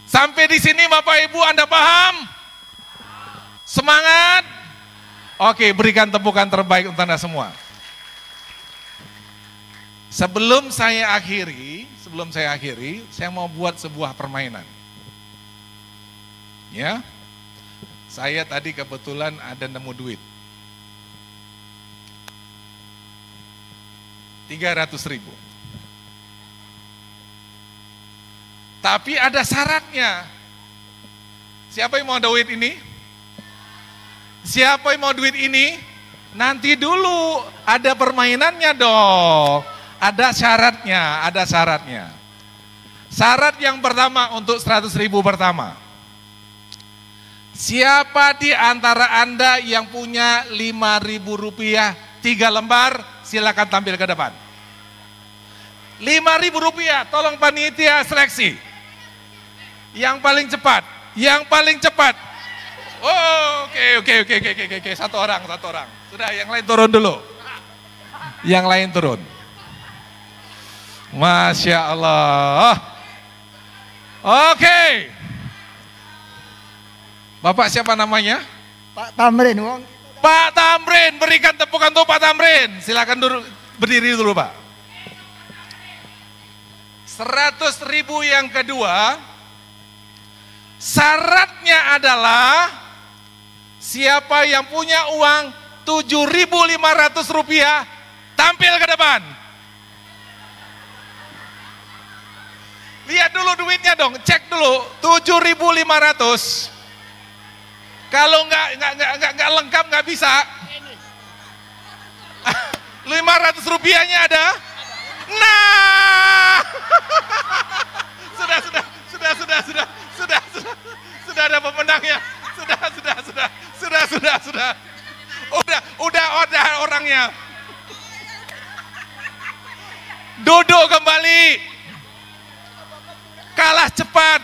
L: Sampai di sini Bapak Ibu Anda paham? Semangat? Oke, berikan tepukan terbaik untuk Anda semua. Sebelum saya akhiri, saya mau buat sebuah permainan. Ya. Saya tadi kebetulan ada nemu duit. 300.000. Tapi ada syaratnya. Siapa yang mau duit ini? Siapa yang mau duit ini? Nanti dulu, ada permainannya dong. Ada syaratnya. Syarat yang pertama untuk 100.000 pertama. Siapa di antara Anda yang punya 5.000 rupiah 3 lembar, silakan tampil ke depan. 5.000 rupiah, tolong panitia seleksi. Yang paling cepat. Oh, oke. Satu orang. Sudah, yang lain turun dulu. Masya Allah. Oke. Bapak siapa namanya?
N: Pak Tamrin.
L: Pak Tamrin, berikan tepukan untuk Pak Tamrin. Silakan berdiri dulu, Pak. 100.000 yang kedua. Syaratnya adalah siapa yang punya uang 7.500 rupiah tampil ke depan. Lihat dulu duitnya dong, cek dulu 7.500. Kalau nggak lengkap nggak bisa. 500 rupiahnya ada. Nah, sudah ada pemenangnya. Sudah. Udah orangnya. Duduk kembali. Kalah cepat.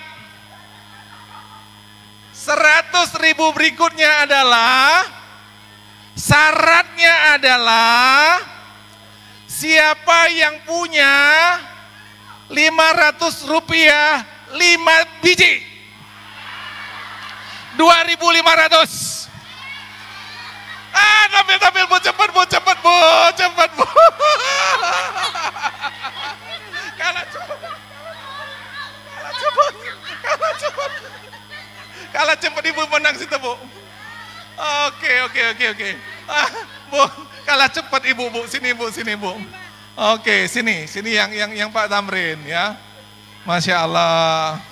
L: 100.000 berikutnya adalah, syaratnya adalah siapa yang punya 500 rupiah 5 biji, 2.500. Tampil Bu, cepat Bu. Kalah cepat Ibu menang situ Bu. Oke. Bu, kalah cepat Ibu Bu. Sini Bu. Oke, sini yang Pak Tamrin ya. Masya Allah.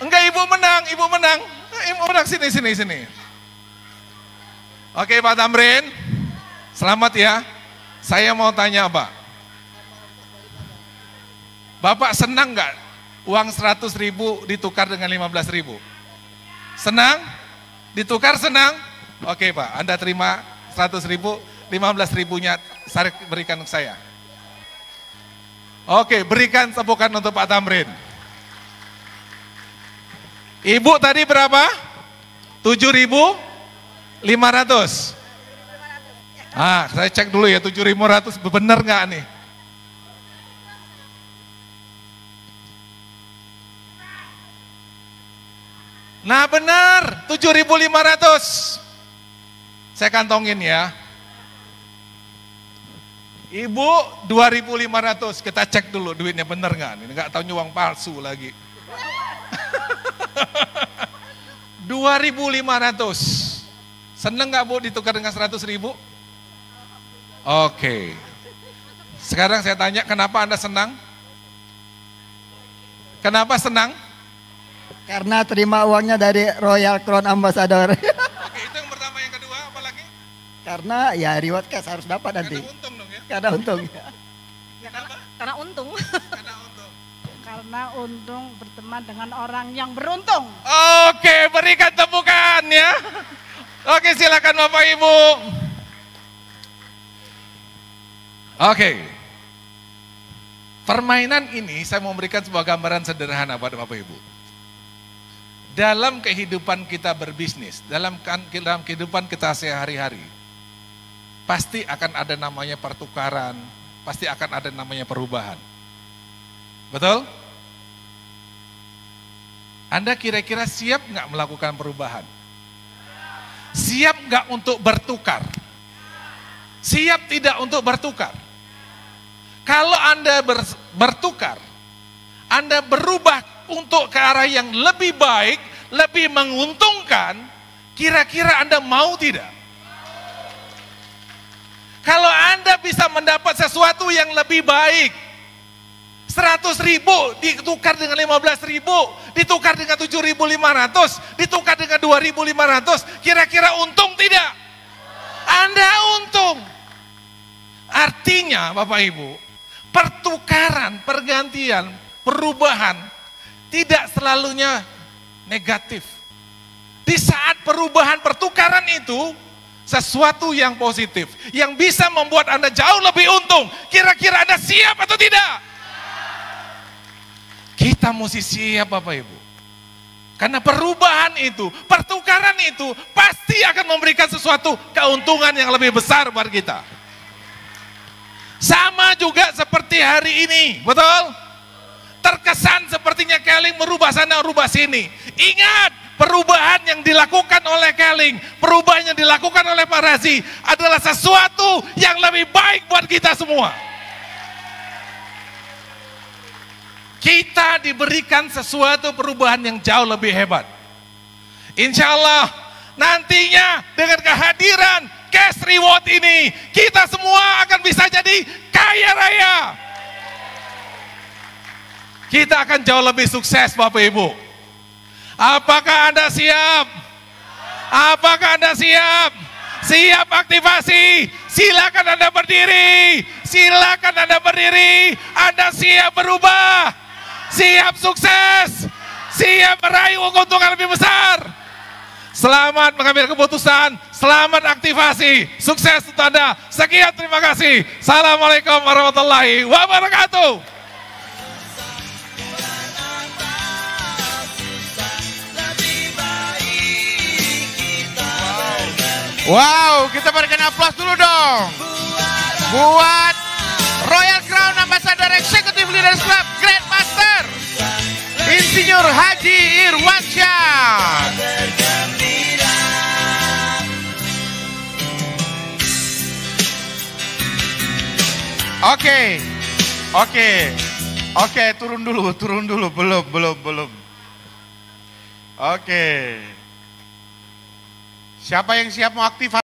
L: Enggak, Ibu menang. Ibu menang sini. Oke Pak Tamrin, selamat ya. Saya mau tanya Pak. Bapak senang nggak uang 100.000 ditukar dengan 15.000? Senang? Ditukar senang? Oke Pak, Anda terima 100.000, 15.000-nya saya berikan ke saya. Oke, berikan tepukan untuk Pak Tamrin. Ibu tadi berapa? 7.500. Saya cek dulu ya 7.500 benar nggak nih? Nah benar, 7.500. Saya kantongin ya. Ibu 2.500, kita cek dulu duitnya benar nggak? Ini nggak tahu uang palsu lagi. 2.500. Seneng nggak Bu ditukar dengan 100.000? Oke. Sekarang saya tanya, kenapa Anda senang? Kenapa senang?
N: Karena terima uangnya dari Royal Crown Ambassador.
L: Oke, itu yang pertama. Yang kedua apa lagi?
N: Karena ya reward cash harus dapat nanti.
L: Karena untung dong ya?
N: Karena untung.
O: Karena untung.
P: Karena untung berteman dengan orang yang beruntung.
L: Oke, berikan tepukan ya. Oke, silakan Bapak Ibu. Oke. Permainan ini saya mau memberikan sebuah gambaran sederhana pada Bapak Ibu. Dalam kehidupan kita berbisnis, dalam kehidupan kita sehari-hari, pasti akan ada namanya pertukaran, pasti akan ada namanya perubahan. Betul? Anda kira-kira siap nggak melakukan perubahan? Siap nggak untuk bertukar? Siap tidak untuk bertukar? Kalau Anda bertukar, Anda berubah untuk ke arah yang lebih baik, lebih menguntungkan, kira-kira Anda mau tidak? Kalau Anda bisa mendapat sesuatu yang lebih baik, 100.000 ditukar dengan 15.000, ditukar dengan 7.500, ditukar dengan 2.500, kira-kira untung tidak? Anda untung. Artinya Bapak Ibu, pertukaran, pergantian, perubahan tidak selalunya negatif. Di saat perubahan pertukaran itu sesuatu yang positif, yang bisa membuat Anda jauh lebih untung. Kira-kira Anda siap atau tidak? Kita mesti siap Bapak Ibu. Karena perubahan itu, pertukaran itu pasti akan memberikan sesuatu keuntungan yang lebih besar buat kita. Sama juga seperti hari ini, betul? Terkesan sepertinya Keling merubah sana, merubah sini. Ingat, perubahan yang dilakukan oleh Keling, perubahan yang dilakukan oleh Pak Razi adalah sesuatu yang lebih baik buat kita semua. Kita diberikan sesuatu perubahan yang jauh lebih hebat. Insya Allah nantinya dengan kehadiran cash reward ini, kita semua akan bisa jadi kaya raya. Kita akan jauh lebih sukses Bapak Ibu. Apakah Anda siap? Apakah Anda siap? Siap aktivasi? Silakan Anda berdiri. Silakan Anda berdiri. Anda siap berubah? Siap sukses? Siap meraih keuntungan lebih besar? Selamat mengambil keputusan, selamat aktivasi, sukses untuk Anda. Sekian, terima kasih. Assalamualaikum warahmatullahi wabarakatuh.
Q: Wow, kita berikan aplaus dulu dong buat Royal Crown Ambassador Executive Leaders Club Grand Master Insinyur Haji Irwansyah. Oke, turun dulu, belum. Oke. Siapa yang siap mau aktif?